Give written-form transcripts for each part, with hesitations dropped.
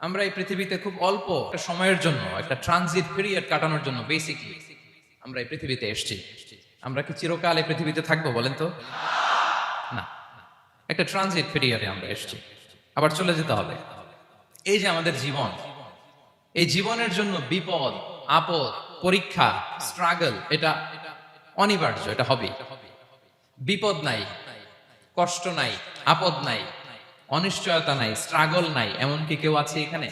আমরা এই পৃথিবীতে খুব অল্প একটা সময়ের জন্য, একটা ট্রানজিট পিরিয়ড কাটানোর জন্য বেসিকলি আমরা এই পৃথিবীতে এসেছি। আমরা কি চিরকাল এই পৃথিবীতে থাকবো বলেন তো? না, একটা ট্রানজিট পিরিয়ডে আমরা এসেছি, আবার চলে যেতে হবে। এই যে আমাদের জীবন, এই জীবনের জন্য বিপদ, আপদ, পরীক্ষা, স্ট্রাগল, এটা অনিবার্য, এটা হবে। বিপদ নাই, কষ্ট নাই, আপদ নাই, অনিশ্চয়তা নাই, স্ট্রাগল নাই, এমন কি কেউ আছে এখানে?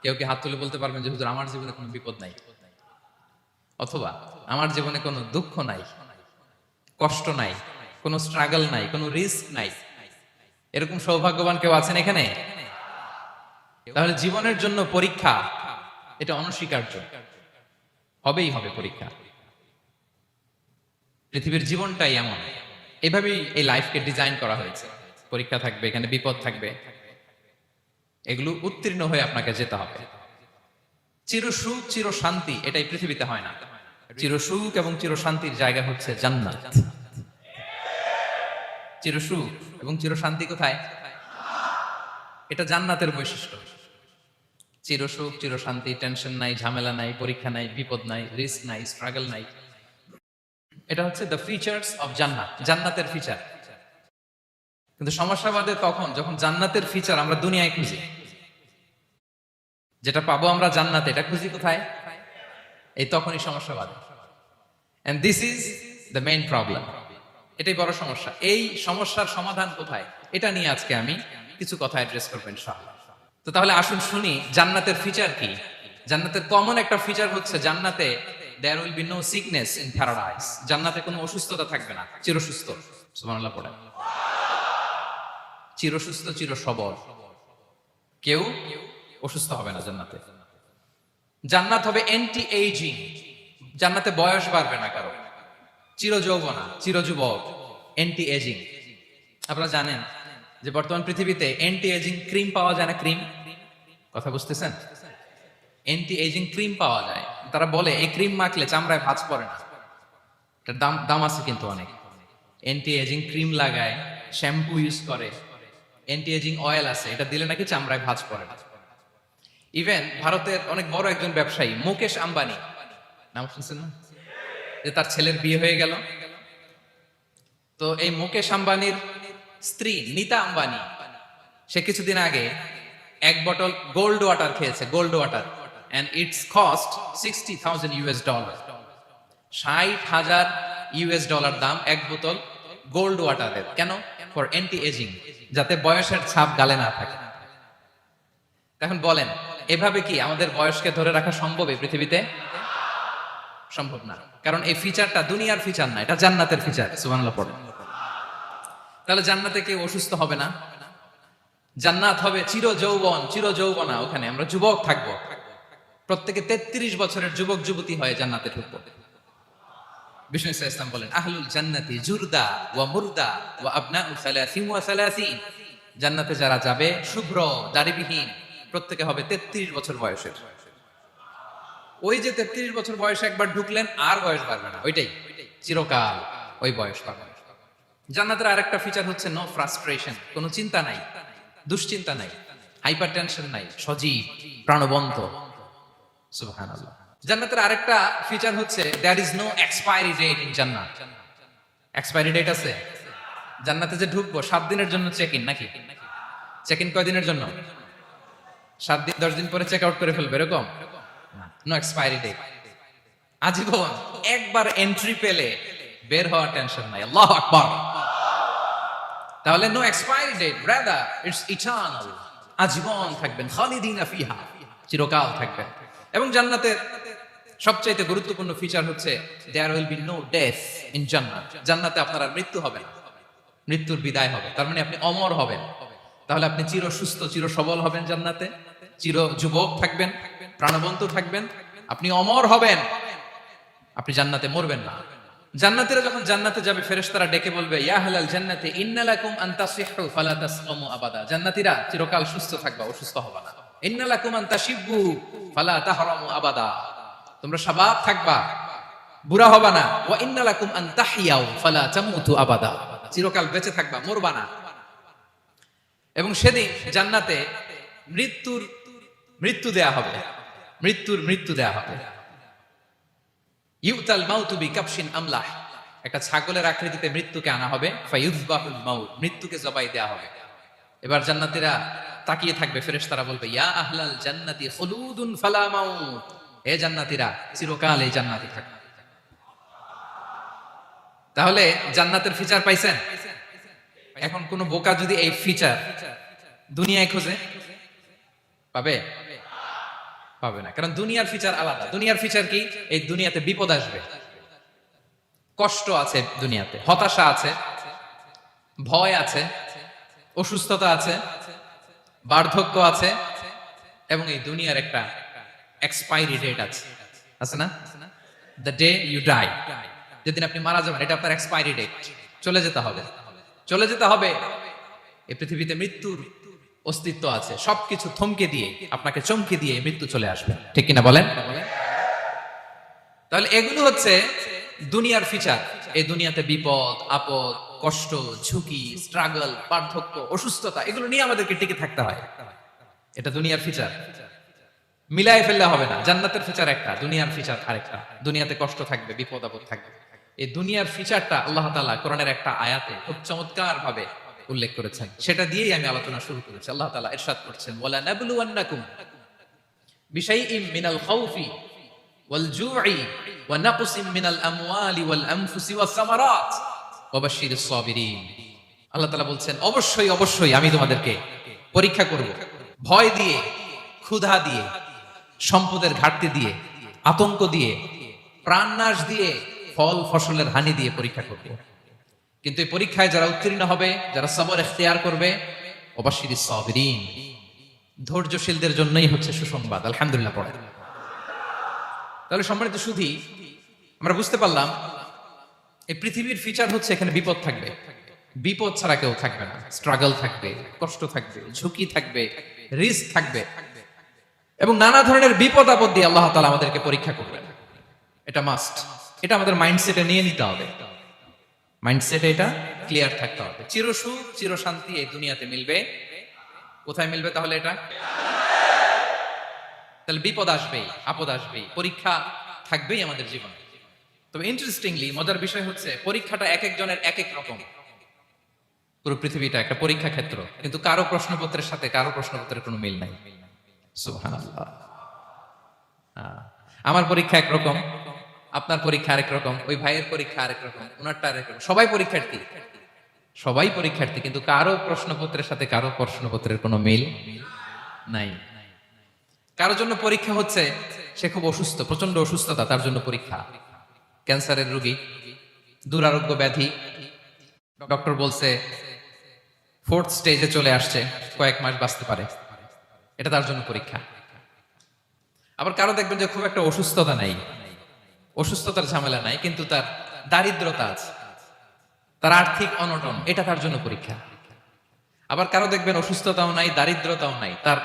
কেউ কি হাত তুলে বলতে পারবেন যে হুজুর আমার জীবনে কোনো বিপদ নাই, অথবা আমার জীবনে কোনো দুঃখ নাই, কষ্ট নাই, কোনো স্ট্রাগল নাই, কোনো রিস্ক নাই? এরকম সৌভাগ্যবান কেউ আছেন এখানে? তাহলে জীবনের জন্য পরীক্ষা, এটা অনস্বীকার্য, হবেই হবে পরীক্ষা। পৃথিবীর জীবনটাই এমন, এভাবেই এই লাইফকে ডিজাইন করা হয়েছে। পরীক্ষা থাকবে, এখানে বিপদ থাকবে, এগুলো উত্তীর্ণ হয়ে আপনাকে যেতে হবে। চিরসুখ চির শান্তি এটাই পৃথিবীতে হয় না। চিরসুখ এবং চির শান্তির জায়গা হচ্ছে জান্নাত। চিরসুখ এবং চির শান্তি কোথায়? এটা জান্নাতের বৈশিষ্ট্য। চিরসুখ চির শান্তি, টেনশন নাই, ঝামেলা নাই, পরীক্ষা নাই, বিপদ নাই, রিস্ক নাই, স্ট্রাগল নাই। এটা হচ্ছে দ্য ফিচার্স অফ জান্নাত, জান্নাতের ফিচার। কিন্তু সমস্যা বাদে তখন যখন জান্নাতের ফিচার আমরা দুনিয়ায় খুঁজি, যেটা পাবো আমরা জান্নাতে, এটা খুঁজি কোথায়? এই তখনই সমস্যা বাদে। And this is the main problem. এটাই বড় সমস্যা। এই সমস্যার সমাধান কোথায়, এটা নিয়ে আজকে আমি কিছু কথা অ্যাড্রেস করবো ইনশাআল্লাহ। তো তাহলে আসুন শুনি জান্নাতের ফিচার কি। জান্নাতের কমন একটা ফিচার হচ্ছে জান্নাতে there will be no sickness in paradise. জান্নাতে কোনো অসুস্থতা থাকবে না, চিরসুস্থ। সুবহানাল্লাহ পড়ে। চিরসুস্থ, চির সবল, কেউ অসুস্থ হবে না জান্নাতে। জান্নাত হবে অ্যান্টি এইজিং, জান্নাতে বয়স বাড়বে না কারো, চির যৌবনা, চির যুবক, অ্যান্টি এজিং। আপনারা জানেন যে বর্তমান পৃথিবীতে অ্যান্টি এজিং ক্রিম পাওয়া যায় না? ক্রিম, কথা বুঝতেছেন? অ্যান্টি এজিং ক্রিম পাওয়া যায়। তারা বলে এই ক্রিম মাখলে চামড়ায় ভাঁজ পড়ে না। এটার দাম আছে কিন্তু অনেক। অ্যান্টি এজিং ক্রিম লাগায়, শ্যাম্পু ইউজ করে, অ্যান্টি এজিং অয়েল আছে, এটা দিলে নাকি চামড়ায় ভাঁজ পড়ে না। ইভেন ভারতের অনেক বড় একজন ব্যবসায়ী মুকেশ আম্বানি, নাম শুনছেন না? যে তার ছেলের বিয়ে হয়ে গেল। তো এই মুকেশ আম্বানির স্ত্রী নীতা আম্বানি, সে কিছুদিন আগে এক বোতল গোল্ড ওয়াটার খেয়েছে, gold water, and it's cost $60,000। $60,000 দাম এক বোতল গোল্ড ওয়াটারের। কেন? ফর অ্যান্টি এজিং, যাতে বয়সের ছাপ গালে না থাকে। এখন বলেন, এভাবে কি আমাদের বয়সকে ধরে রাখা সম্ভব এই পৃথিবীতে? সম্ভব না, কারণ এই ফিচারটা দুনিয়ার ফিচার না, এটা জান্নাতের ফিচার। সুবহানাল্লাহ পড়ে। তাহলে জান্নাতে কেউ অসুস্থ হবে না। জান্নাত হবে চির যৌবন, চির যৌবনা। ওখানে আমরা যুবক থাকবো, প্রত্যেকে 33 বছরের যুবক যুবতী হয়ে জান্নাতে ঢুকবো। বিষ্ণু ইসলাম বলেন, আহলুল জান্নাতি জুরদা ওয়া মুরদা ওয়া আবনাউ সালাসিন ওয়া সালাসিন। জান্নাতে যারা যাবে শুভ্র দাড়িবিহীন, প্রত্যেকে হবে 33 বছর বয়সের। ওই যে 33 বছর বয়সে একবার ঢুকলেন, আর বয়স বাড়বে না, ওইটাই চিরকাল ওই বয়স পাবেন। জান্নাতের আরেকটা ফিচার হচ্ছে নো ফ্রাস্ট্রেশন, কোনো চিন্তা নাই, দুশ্চিন্তা নাই, হাইপার টেনশন নাই, সজীব প্রাণবন্ত। সুবহানাল্লাহ। জান্নাতের আরেকটা ফিচার হচ্ছে there is no expiry date in জান্নাত। এক্সপায়ারি ডেট আছে? জান্নাতে যে ঢুকবো 7 দিনের জন্য চেক ইন, নাকি? চেক ইন কয়দিনের জন্য? 7 দিন, 10 দিন পরে চেক আউট করে ফেলবে, এরকম? নো এক্সপায়ারি ডেট, আজীবন। একবার এন্ট্রি পেলে বের হওয়ার টেনশন নাই। আল্লাহু আকবার। তাহলে no expiry date, rather it's eternal, আজীবন থাকবেন, খালিদিনা ফিহা, চিরকাল থাকবেন। এবং জান্নাতের সবচেয়ে গুরুত্বপূর্ণ ফিচার হচ্ছে there will be no death in জান্নাত। জান্নাতে আপনার আর মৃত্যু হবে না, মৃত্যুর বিদায় হবে, তার মানে আপনি অমর হবেন। তাহলে আপনি চির সুস্থ, চির সবল হবেন জান্নাতে, চির যুবক থাকবেন, প্রাণবন্ত থাকবেন, আপনি অমর হবেন, আপনি জান্নাতে মরবেন না। জান্নাতীরা যখন জান্নাতে যাবে, ফেরেশতারা ডেকে বলবে, ইয়া আহলাল জান্নাতি ইন্না লাকুম আন তাসিহু ফালা তাসকামু আবাদা। জান্নাতীরা চিরকাল সুস্থ থাকবা, অসুস্থ হবে না। ইন্না লাকুম আন তাশিব্বু ফালা তাহরামু আবাদা, তোমরা শাবাব থাকবা, বুড়া হবে না। ওয়া ইন্না লাকুম আন তাহিয়াউ ফালা তামুতু আবাদা, চিরকাল বেঁচে থাকবা, মরবা না। এবং সেদিন জান্নাতে মৃত্যুর মৃত্যু দেয়া হবে, মৃত্যু দেয়া হবে। ইউতাল মাউতু বিকাবশিন আমলাহ, একটা ছাগলের আকৃতিতে মৃত্যুকে আনা হবে। ফায়ুযবাহুল মাউত, মৃত্যুকে জবাই দেয়া হবে। এবার জান্নাতীরা তাকিয়ে থাকবে, ফেরেশতারা বলবে ইয়া আহলাল জান্নাতি খুলুদুন ফালা মাউত, হে জান্নাতীরা চিরকাল এই জান্নাতে থাকবে। তাহলে জান্নাতের ফিচার পাইছেন? এখন কোন বোকা যদি এই ফিচার দুনিয়ায় খোঁজে পাবে? পাবে না, কারণ দুনিয়ার ফিচার আলাদা। দুনিয়ার ফিচার কি? এই দুনিয়াতে বিপদ আসবে, কষ্ট আছে, দুনিয়াতে হতাশা আছে, ভয় আছে, অসুস্থতা আছে, বার্ধক্য আছে, এবং এই দুনিয়ার একটা এক্সপায়ারি ডেট আছে, আছে না? দ্য ডে ইউ ডাই, যেদিন আপনি মারা যাবেন, এটা আপনার এক্সপায়ারি ডেট, চলে যেতে হবে, চলে যেতে হবে। এই পৃথিবীতে মৃত্যুর অস্তিত্ব আছে, সবকিছু থমকে দিয়ে, আপনাকে চমকে দিয়ে মৃত্যু চলে আসবে, ঠিক কিনা বলেন? তাহলে এগুলো হচ্ছে দুনিয়ার ফিচার। এই দুনিয়াতে বিপদ আপদ, কষ্ট, ঝুঁকি, স্ট্রাগল, বার্ধক্য, অসুস্থতা, এগুলো নিয়ে আমাদেরকে টিকে থাকতে হয়। এটা দুনিয়ার ফিচার, মিলাই ফেললে হবে না। জান্নাতের ফিচার একটা, দুনিয়ার ফিচার আরেকটা। দুনিয়াতে কষ্ট থাকবে, বিপদ আপদ থাকবে। এই দুনিয়ার ফিচারটা আল্লাহ তাআলা কোরআনের একটা আয়াতে খুব চমৎকার ভাবে উল্লেখ করেছেন, সেটা দিয়েই আমি আলোচনা শুরু করেছি। আল্লাহ তাআলা ইরশাদ করছেন, ওয়ালা নাবলুওয়ান্নাকুম বিশাইইম মিনাল খাউফি ওয়াল জু'i ওয়া নাকসিম মিনাল আমওয়ালি ওয়াল আনফুসি ওয়াস সামারাত ওয়া বাশশিরিস সাবিরিন। আল্লাহ তাআলা বলছেন, অবশ্যই অবশ্যই আমি তোমাদেরকে পরীক্ষা করব, ভয় দিয়ে, ক্ষুধা দিয়ে, সম্পদের ঘাটতি দিয়ে, আতঙ্ক দিয়ে, প্রাণনাশ দিয়ে, ফল ফসলের হানি দিয়ে পরীক্ষা করব। কিন্তু এই পরীক্ষায় যারা উত্তীর্ণ হবে, যারা সবর ইখতিয়ার করবে, ওয়াবাশশিরিস সাবিরিন, ধৈর্যশীলদের জন্যই হচ্ছে সুসংবাদ। আলহামদুলিল্লাহ পড়ে। তাহলে সম্মানিত সুধী, আমরা বুঝতে পারলাম এই পৃথিবীর ফিচার হচ্ছে এখানে বিপদ থাকবে, বিপদ ছাড়া কেউ থাকবে না। স্ট্রাগল থাকবে, কষ্ট থাকবে, ঝুঁকি থাকবে, রিস্ক থাকবে, এবং নানা ধরনের বিপদ আপদ দিয়ে আল্লাহ তাআলা আমাদেরকে পরীক্ষা করবেন। এটা মাস্ট, এটা আমাদের মাইন্ডসেটে নিয়ে নিতে হবে। মাইন্ডসেটে এটা ক্লিয়ার থাকতে হবে। চিরসুখ চিরশান্তি এই দুনিয়াতে মিলবে, কোথায় মিলবে তাহলে? এটা তাহলে বিপদ আসবেই, আপদ আসবেই, পরীক্ষা থাকবেই আমাদের জীবনে। তবে ইন্টারেস্টিংলি মজার বিষয় হচ্ছে, পরীক্ষাটা এক একজনের এক এক রকম। পুরো পৃথিবীটা একটা পরীক্ষা ক্ষেত্র, কিন্তু কারো প্রশ্নপত্রের সাথে কারো প্রশ্নপত্রের কোনো মিল নাই। সুবহানাল্লাহ। আমার পরীক্ষা একরকম, আপনার পরীক্ষা আরেক রকম, ওই ভাইয়ের পরীক্ষা আরেক রকম, ওনারটা আরেক রকম। সবাই পরীক্ষার্থী, সবাই পরীক্ষার্থী, কিন্তু কারো প্রশ্নপত্রের সাথে কারো প্রশ্নপত্রের কোনো মিল নাই। কারোর জন্য পরীক্ষা হচ্ছে সে খুব অসুস্থ, প্রচন্ড অসুস্থতা, তার জন্য পরীক্ষা। ক্যান্সারের রোগী, দুরারোগ্য ব্যাধি, ডক্টর বলছে 4th স্টেজে চলে আসছে, কয়েক মাস বাঁচতে পারে, এটা তার জন্য পরীক্ষা। আবার কারো দেখবেন যে খুব একটা অসুস্থতা নাই, অসুস্থতার ঝামেলা নাই, কিন্তু তার দারিদ্রতা আছে, তার আর্থিক অনটন, এটা তার জন্য পরীক্ষা। আবার কারো দেখবেন অসুস্থতাও নাই, দারিদ্রতাও নাই, তার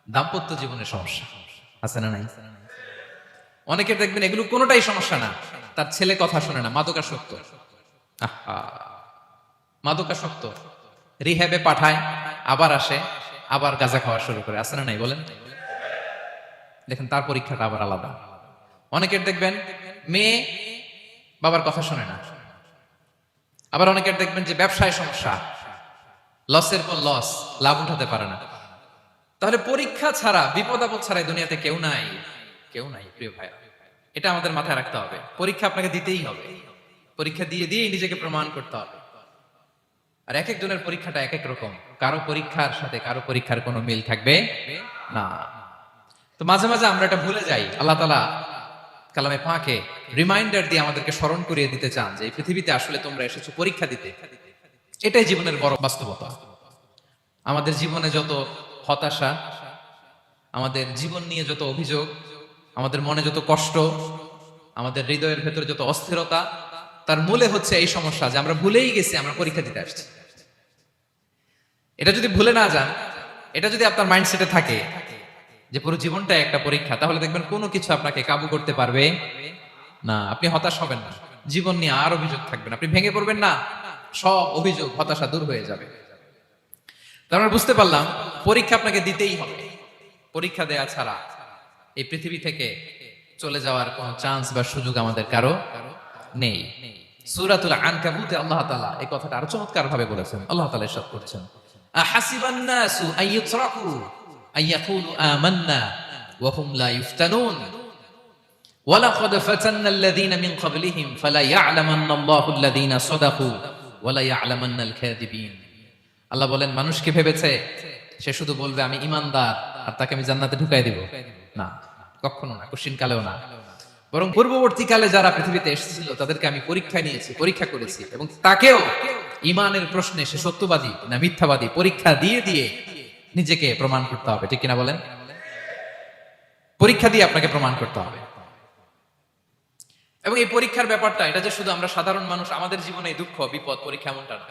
দাম্পত্য জীবনের সমস্যা আছে না নাই? অনেকের দেখবেন এগুলো কোনোটাই সমস্যা না, তার ছেলে কথা শোনে না, মাদকাসক্ত। মাদকাসক্ত, রিহ্যাবে পাঠায়, আবার আসে, আবার গাঁজা খাওয়া শুরু করে, আছে না নাই বলেন? দেখেন তার পরীক্ষাটা আবার আলাদা। অনেকের দেখবেন মেয়ে বাবার কথা শোনে না। আবার অনেকের দেখবেন যে ব্যবসায় সমস্যা, লসের পর লস, লাভ উঠাতে পারে না। তাহলে পরীক্ষা ছাড়া, বিপদ আপদ ছাড়া দুনিয়াতে কেউ নাই, কেউ নাই প্রিয় ভাই। এটা আমাদের মাথায় রাখতে হবে। পরীক্ষা আপনাকে দিতেই হবে, পরীক্ষা দিয়ে দিয়েই নিজেকে প্রমাণ করতে হবে। আর এক একজনের পরীক্ষাটা এক এক রকম, কারো পরীক্ষার সাথে কারো পরীক্ষার কোনো মিল থাকবে না। তো মাঝে মাঝে আমরা এটা ভুলে যাই। আল্লাহ তাআলা কালামে পাকে রিমাইন্ডার দিয়ে আমাদেরকে স্মরণ করিয়ে দিতে চান যে এই পৃথিবীতে আসলে তোমরা এসেছো পরীক্ষা দিতে। এটাই জীবনের বড় বাস্তবতা। আমাদের জীবনে যত হতাশা, আমাদের জীবন নিয়ে যত অভিযোগ, আমাদের মনে যত কষ্ট, আমাদের হৃদয়ের ভেতরে যত অস্থিরতা, তার মূলে হচ্ছে এই সমস্যা যে আমরা ভুলেই গেছি আমরা পরীক্ষা দিতে আসছি। এটা যদি ভুলে না যান, এটা যদি আপনার মাইন্ডসেটে থাকে যে পুরো জীবনটা একটা পরীক্ষা, তাহলে দেখবেন কোনো কিছু আপনাকে কাবু করতে পারবে না। আপনি হতাশ হবেন না, জীবন নিয়ে আর অভিযোগ থাকবে না, আপনি ভেঙে পড়বেন না, সব অভিযোগ হতাশা দূর হয়ে যাবে। আমরা বুঝতে পারলাম পরীক্ষা আপনাকে দিতেই হবে। পরীক্ষা দেয়া ছাড়া এই পৃথিবী থেকে চলে যাওয়ার কোন চান্স বা সুযোগ আমাদের কারো নেই। সূরাতুল আনকাবুতে আল্লাহ তাআলা এই কথাটা আরো চমৎকার ভাবে বলেছেন। আল্লাহ তাআলা ইরশাদ করছেন, আহাসিবান নাসু আইয়ুতরাকু আইয়াকুলু আমান্না ওয়া হুম লা ইফতানুন ওয়ালাকাদ ফাতান্নাল্লাযীনা মিন ক্বাবলিহিম ফালা ইয়া'লামান্নাল্লাহুল্লাযীনা সাদাকু ওয়া লা ইয়া'লামান্নাল কাযিবিন। আল্লাহ বলেন, মানুষ কি ভেবেছে সে শুধু বলবে আমি ঈমানদার আর তাকে আমি জান্নাতে ঢুকাই দিব? না, কখনো না, কোশ্চিন কালেও না। বরং পূর্ববর্তীকালে যারা পৃথিবীতে এসেছিল তাদেরকে আমি পরীক্ষায় নিয়েছি, পরীক্ষা করেছি, এবং তাকেও ঈমানের প্রশ্নে সে সত্যবাদী না মিথ্যাবাদী পরীক্ষা দিয়ে দিয়ে নিজেকে প্রমাণ করতে হবে। ঠিক কিনা বলেন? পরীক্ষা দিয়ে আপনাকে প্রমাণ করতে হবে। এবং এই পরীক্ষার ব্যাপারটা, এটা যে শুধু আমরা সাধারণ মানুষ আমাদের জীবনে দুঃখ বিপদ পরীক্ষা এমনটা না।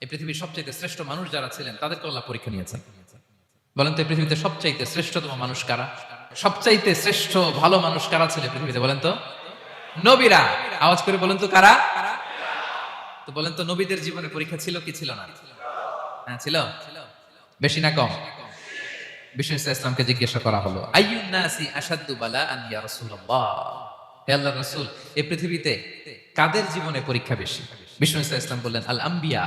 এই পৃথিবীর সবচেয়ে শ্রেষ্ঠ মানুষ যারা ছিলেন তাদেরকে আল্লাহ পরীক্ষা নিয়েছেন। বলেন তো এই পৃথিবীতে সবচাইতে শ্রেষ্ঠতম মানুষ কারা? সবচাইতে শ্রেষ্ঠ ভালো মানুষ কারা ছিল পৃথিবীতে? বলেন তো নবীরা। আওয়াজ করে বলেন তো কারা? তো বলেন তো নবীদের জীবনে পরীক্ষা ছিল কি ছিল না? হ্যাঁ ছিল। বেশি না কম? বিষ্ণু ইসলামকে জিজ্ঞাসা করা হলো, আইয়ুন নাসি আশাদ্দু বালাআন ইয়া রাসূলুল্লাহ, হে আল্লাহর রাসূল এই পৃথিবীতে কাদের জীবনে পরীক্ষা বেশি? বিষ্ণু ইসলাম বললেন, আল আম্বিয়া,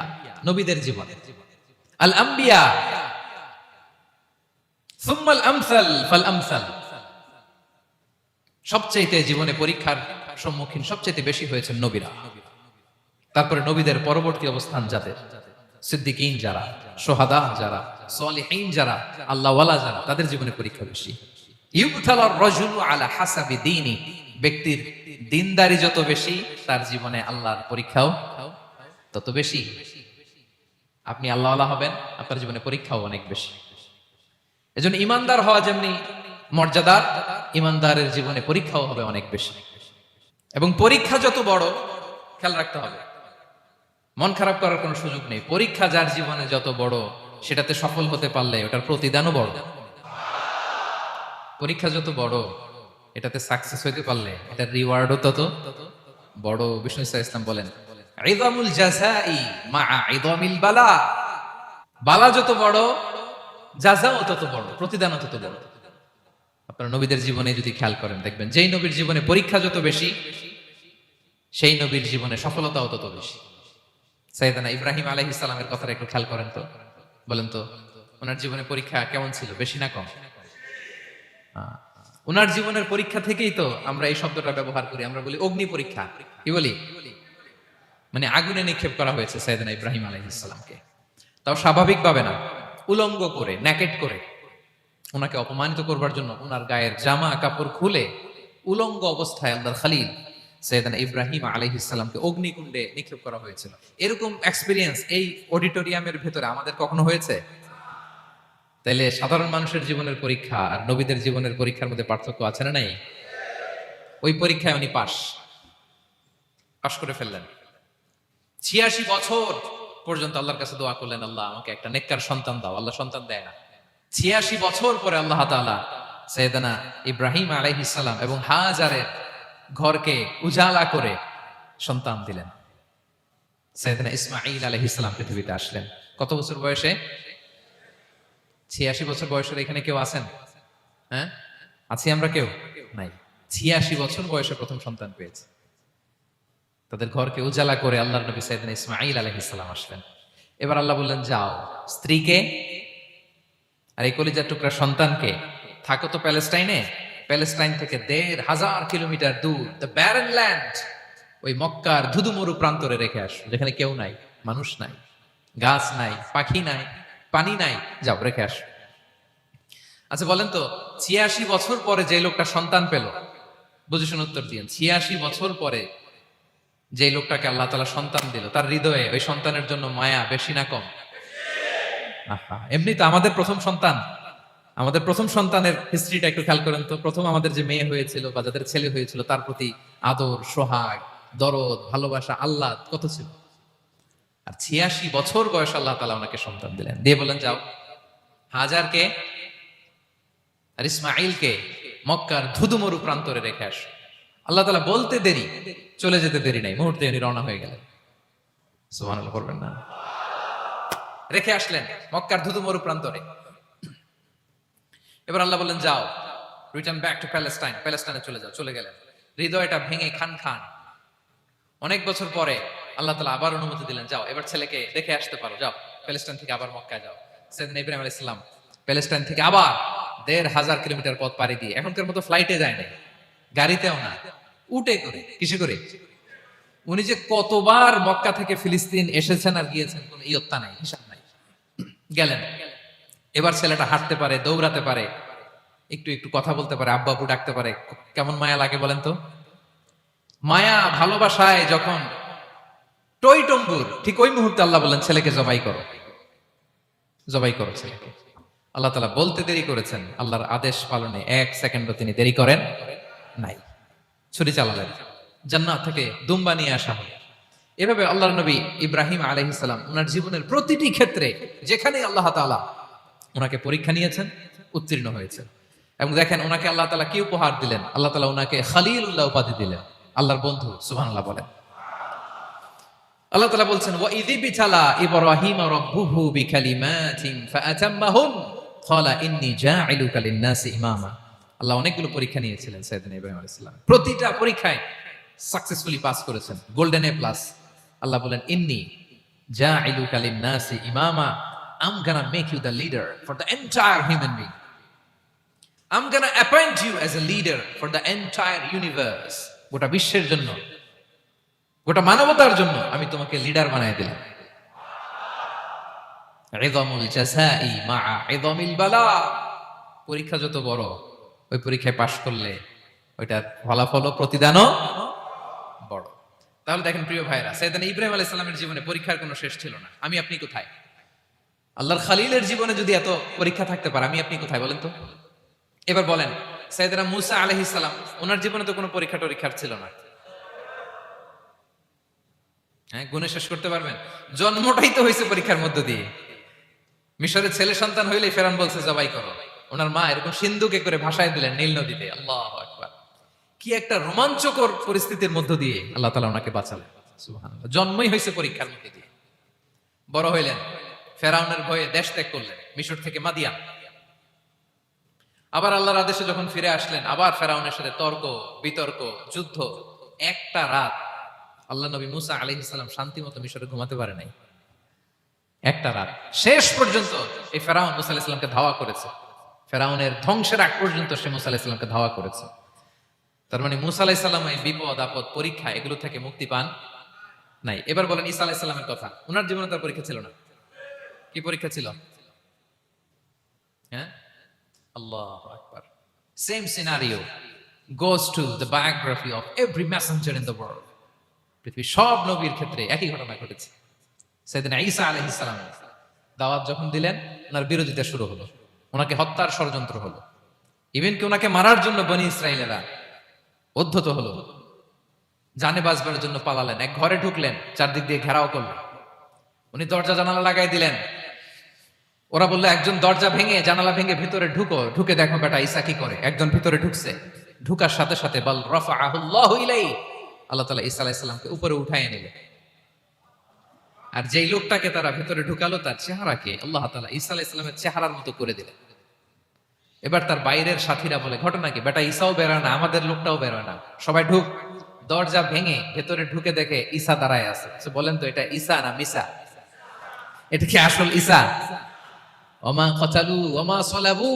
নবীদের জীবনে। আল আম্বিয়া সুম্মাল আমসাল ফাল আমসাল, সবচাইতে জীবনে পরীক্ষার সম্মুখীন সবচাইতে বেশি হয়েছে নবীরা। তারপরে নবীদের পরবর্তী অবস্থান যাদের, সিদ্দিকীন যারা, সোহাদা যারা, সালিহিন যারা, আল্লাহওয়ালা যারা, তাদের জীবনে পরীক্ষা বেশি। ইউবতালার রাজুলু আলা হাসাবি দীনি, ব্যক্তির দিনদারি যত বেশি তার জীবনে আল্লাহর পরীক্ষাও তত বেশি। আপনি আল্লাহওয়ালা হবেন, আপনার জীবনে পরীক্ষাও অনেক বেশি। এজন্য ইমানদার হওয়া যেমনি মর্যাদার, ইমানদারের জীবনে পরীক্ষাও হবে অনেক বেশি। এবং পরীক্ষা যত বড়, খেয়াল রাখতে হবে, মন খারাপ করার কোনো সুযোগ নেই। পরীক্ষা যার জীবনে যত বড়, সেটাতে সফল হতে পারলে ওটার প্রতিদানও বড়। পরীক্ষা যত বড়, এটাতে সাকসেস হইতে পারলে এটার রিওয়ার্ডও তত বড়। বিষ্ণু ইসলাম বলেন, ইযামুল জাযাই মা'a ইযামিল বালা, বালা যত বড় জাযাও তত বড়, প্রতিদানও তত বড়। আপনারা নবীদের জীবনে যদি খেয়াল করেন দেখবেন, যেই নবীর জীবনে পরীক্ষা যত বেশি সেই নবীর জীবনে সফলতাও তত বেশি। সাইয়েদনা ইব্রাহিম আলাইহিস সালামের কথাটা একটু খেয়াল করেন তো, বলেন তো ওনার জীবনে পরীক্ষা কেমন ছিল? বেশি না কম? ওনার জীবনের পরীক্ষা থেকেই তো আমরা এই শব্দটা ব্যবহার করি, আমরা বলি অগ্নি পরীক্ষা। কি বলি? মানে আগুনে নিক্ষেপ করা হয়েছে সাইয়েদনা ইব্রাহিম আলাইহিস সালামকে, তাও স্বাভাবিকভাবে না, উলঙ্গ করে, নেকেট করে ওনাকে অপমানিত করবার জন্য ওনার গায়ের জামা কাপড় খুলে উলঙ্গ অবস্থায় আল্লাহর খলিল সাইয়েদনা ইব্রাহিম আলাইহিস সালামকে অগ্নিকুণ্ডে নিক্ষেপ করা হয়েছিল। এরকম এক্সপেরিয়েন্স এই অডিটোরিয়ামের ভেতরে আমাদের কখনো হয়েছে? তাইলে সাধারণ মানুষের জীবনের পরীক্ষা আর নবীদের জীবনের পরীক্ষার মধ্যে পার্থক্য আছে না নাই? ওই পরীক্ষায় উনি পাশ করে ফেললেন। 86 বছর পর্যন্ত আল্লাহর কাছে দোয়া করলেন, আল্লাহ আমাকে একটা নেককার সন্তান দাও। আল্লাহ সন্তান দেয় না। 86 বছর পরে আল্লাহ তাআলা সাইয়েদনা ইব্রাহিম আলাইহিস সালাম এবং হাজারের ঘরকে উজালা করে সন্তান দিলেন। সাইয়েদনা ইসমাঈল আলাইহিস সালাম পৃথিবীতে আসলেন কত বছর বয়সে? 86 বছর বয়সের এখানে কেউ আছেন? হ্যাঁ, আছি আমরা? কেউ নাই। 86 বছর বয়সে প্রথম সন্তান পেয়েছে। তাদের ঘরকে উজালা করে আল্লাহর নবী সাইয়েদনা ইসমাঈল আলাইহিস সালাম আসলেন। এবার আল্লাহ বললেন, যাও স্ত্রীকে আর এই কলিজার টুকরা সন্তানকে, থাকো তো প্যালেস্টাইনে, প্যালেস্টাইন থেকে ১,৫০০ কিলোমিটার দূর দ্য ব্যারেন ল্যান্ড, ওই মক্কার ধুধুমরু প্রান্তরে রেখে আসো, যেখানে কেউ নাই, মানুষ নাই, গাছ নাই, পাখি নাই, পানি নাই, যাও রেখে আসো। আচ্ছা বলেন তো, ৮৬ বছর পরে যে লোকটা সন্তান পেল, বুঝে শুনে উত্তর দিয়েন, ৮৬ বছর পরে যে লোকটাকে আল্লাহ তাআলা সন্তান দিল, তার হৃদয়ে ওই সন্তানের জন্য মায়া বেশি না কম? এমনি তো আমাদের প্রথম সন্তানের হিস্ট্রিটা একটু খেয়াল করেন তো। প্রথম আমাদের যে মেয়ে হয়েছিল বা যাদের ছেলে হয়েছিল, তার প্রতি আদর, সোহাগ, দরদ, ভালোবাসা, আল্লাহ কত ছিল। আর ৮৬ বছর বয়স আল্লাহ তাআলা ওনাকে সন্তান দিলেন, দিয়ে বলেন, যাও হাজারকে আর ইসমাঈলকে মক্কার ধুধুমরু প্রান্তরে রেখে আসো। আল্লাহ তাআলা বলতে দেরি, চলে যেতে দেরি নাই, মুহূর্তে উনি রওনা হয়ে গেলেন। সুবহানাল্লাহ করবেন না? রেখে আসলেন মক্কার ধুধু মরু প্রান্তরে। এবার আল্লাহ বললেন যাও, রিটার্ন ব্যাক টু প্যালেস্টাইন, প্যালেস্টাইনে চলে যাও। চলে গেলেন, হৃদয়টা ভেঙে খান খান। অনেক বছর পরে আল্লাহ তাআলা আবার অনুমতি দিলেন, যাও এবার ছেলেকে দেখে আসতে পারো, যাও প্যালেস্টাইন থেকে আবার মক্কায় যাও। সেদিন ইব্রাহিম আলাইহিস সালাম প্যালেস্টাইন থেকে আবার ১,৫০০ কিলোমিটার পথ পাড়ি দিয়ে, এখনকার মতো ফ্লাইটে যায় না, গাড়িতেও না, উটে করে, কিসে করে। উনি যে কতবার মক্কা থেকে ফিলিস্তিন এসেছেন আর গিয়েছেন কোন ইয়ত্তা নাই, হিসাব নাই। গেলেন, এবার ছেলেটা হাঁটতে পারে, দৌড়াতে পারে, একটু একটু কথা বলতে পারে, আব্বু আব্বু ডাকতে পারে। কেমন মায়া লাগে বলেন তো। মায়া ভালোবাসায় যখন টইটম্বুর, ঠিক ওই মুহূর্তে আল্লাহ বললেন ছেলেকে জবাই করো, জবাই করো ছেলেকে। আল্লাহ তাআলা বলতে দেরি করেছেন, আল্লাহর আদেশ পালনে ১ সেকেন্ডও তিনি দেরি করেন নাই। ছুরি চালালেন, জান্নাত থেকে দুম্বা নিয়ে আসা হলো। এভাবে আল্লাহর নবী ইব্রাহিম আলাইহিস সালাম ওনার জীবনের প্রতিটি ক্ষেত্রে যেখানে আল্লাহ তাআলা ওনাকে পরীক্ষা নিয়েছেন, উত্তীর্ণ হয়েছেন। এবং দেখেন ওনাকে আল্লাহ তাআলা কি উপহার দিলেন, আল্লাহ তাআলা ওনাকে খলিলুল্লাহ উপাধি দিলেন, আল্লাহর বন্ধু। সুবহানাল্লাহ বলেন। আল্লাহ তাআলা বলছেন ওয়া ইযি বিতালা ইব্রাহিম রাব্বুহু বিকালিমাতিন ফাআতাম্মাহুন ক্বালা ইন্নী জাঈলুকা লিন-নাসি ইমামা। আল্লাহ অনেকগুলো পরীক্ষা নিয়েছিলেন সাইয়েদনা ইব্রাহিম আলাইহিস সালাম, প্রতিটা পরীক্ষায় সাকসেসফুলি পাস করেছেন, গোল্ডেন এ প্লাস। আল্লাহ বলেন ইন্নী জাঈলুকা লিন-নাসি ইমামা, I'm gonna make you the leader for the entire human being. I'm gonna appoint you as a leader for the entire universe. গোটা বিশ্বের জন্য, গোটা মানবতার জন্য আমি তোমাকে লিডার বানায় দিলাম। ইযামুল জাযাই মা'a ইযামিল বালা। পরীক্ষা যত বড়, ওই পরীক্ষায় পাশ করলে ওইটার ফলাফল ও প্রতিদানও বড়। তাহলে দেখেন প্রিয় ভাইরা, সাইয়েদনা ইব্রাহিম আলাইহিস সালামের জীবনে পরীক্ষার কোনো শেষ ছিল না। আমি আপনি কোথায়? আল্লাহর খলিলের জীবনে যদি এত পরীক্ষা থাকতে পারে, আমি আপনি কোথায় বলেন তো? এবার বলেন সাইয়েদনা মূসা আলাইহিস সালাম, ওনার জীবনে তো কোনো পরীক্ষা টরীক্ষার ছিল না। হ্যাঁ, গুণে শেষ করতে পারবেন? জন্মটাই তো হয়েছে পরীক্ষার মধ্য দিয়ে। মিশরের ছেলে সন্তান হইলেই ফেরাউন বলছে জবাই করো। ওনার মা এরকম সিন্ধুকে করে ভাসায় দিলেন নীল নদীতে। আল্লাহু আকবার। কি একটা রোমাঞ্চকর পরিস্থিতির মধ্য দিয়ে আল্লাহ তাআলা ওনাকে বাঁচালেন। সুবহানাল্লাহ। জন্মই হয়েছে পরীক্ষার মধ্যে দিয়ে। বড় হইলেন, ফেরাউনের ভয়ে দেশ ত্যাগ করলেন, মিশর থেকে মাদিয়ান। আবার আল্লাহর আদেশে যখন ফিরে আসলেন, আবার ফেরাউনের সাথে তর্ক বিতর্ক, যুদ্ধ। একটা রাত আল্লাহ নবী মুসা আলাইহিস সালাম শান্তি মতো মিশরে ঘুমাতে পারে নাই। একটা রাত শেষ পর্যন্ত এই ফেরাউন মুসা আলাইহিস সালামকে ধাওয়া করেছে। ফেরাউনের ধ্বংসের আগ পর্যন্ত সে মুসা আলাইহিস সালামকে ধাওয়া করেছে। তার মানে মুসা আলাইহিস সালাম এই বিপদ আপদ পরীক্ষা এগুলো থেকে মুক্তি পান নাই। এবার বলেন ঈসা আলাইহিস সালামের কথা, ওনার জীবনে তার পরীক্ষা ছিল না। কি পরীক্ষা ছিল? হ্যাঁ, আল্লাহু আকবার। Same scenario goes to the biography of every messenger in the world. পৃথিবীর সব নবীর ক্ষেত্রে একই ঘটনা ঘটেছে। সাইয়েদনা ঈসা আলাইহিস সালাম দাওয়াত যখন দিলেন, ওনার বিরোধিতা শুরু হলো, ওনাকে হত্যার ষড়যন্ত্র হলো। ইভেন কি ওনাকে মারার জন্য বনি ইসরাইলেরা উদ্ধত হলো, জানে বাঁচবার জন্য পালালেন। এক ঘরে ঢুকলেন, চারদিক দিয়ে ঘেরাও করলেন, উনি দরজা জানালা লাগাই দিলেন। ওরা বললো একজন দরজা ভেঙে জানালা ভেঙে ভিতরে ঢুকো, ঢুকে দেখো বেটা ঈসা কি করে। একজন ভিতরে ঢুকছে, ঢুকার সাথে সাথে বল রাফাআহুল্লাহু ইলাইহি, আল্লাহ তাআলা ঈসা আলাইহিস সালামকে উপরে উঠায় নিলেন। আর যেই লোকটাকে তারা ভিতরে ঢুকালো, তার চেহারাকে আল্লাহ তাআলা ঈসা আলাইহিস সালামের চেহারার মতো করে দিলেন। এবার তার বাইরের সাথীরা বলে ঘটনা কি, বেটা ঈসাও বেরোয় না, আমাদের লোকটাও বেরোয় না, সবাই ঢুক। দরজা ভেঙে ভেতরে ঢুকে দেখে ঈসা দাঁড়ায় আছে। বলেন তো এটা ঈসা না মিসা? এটা কি আসল ঈসা? ওমা কতালু ওমা সালাবু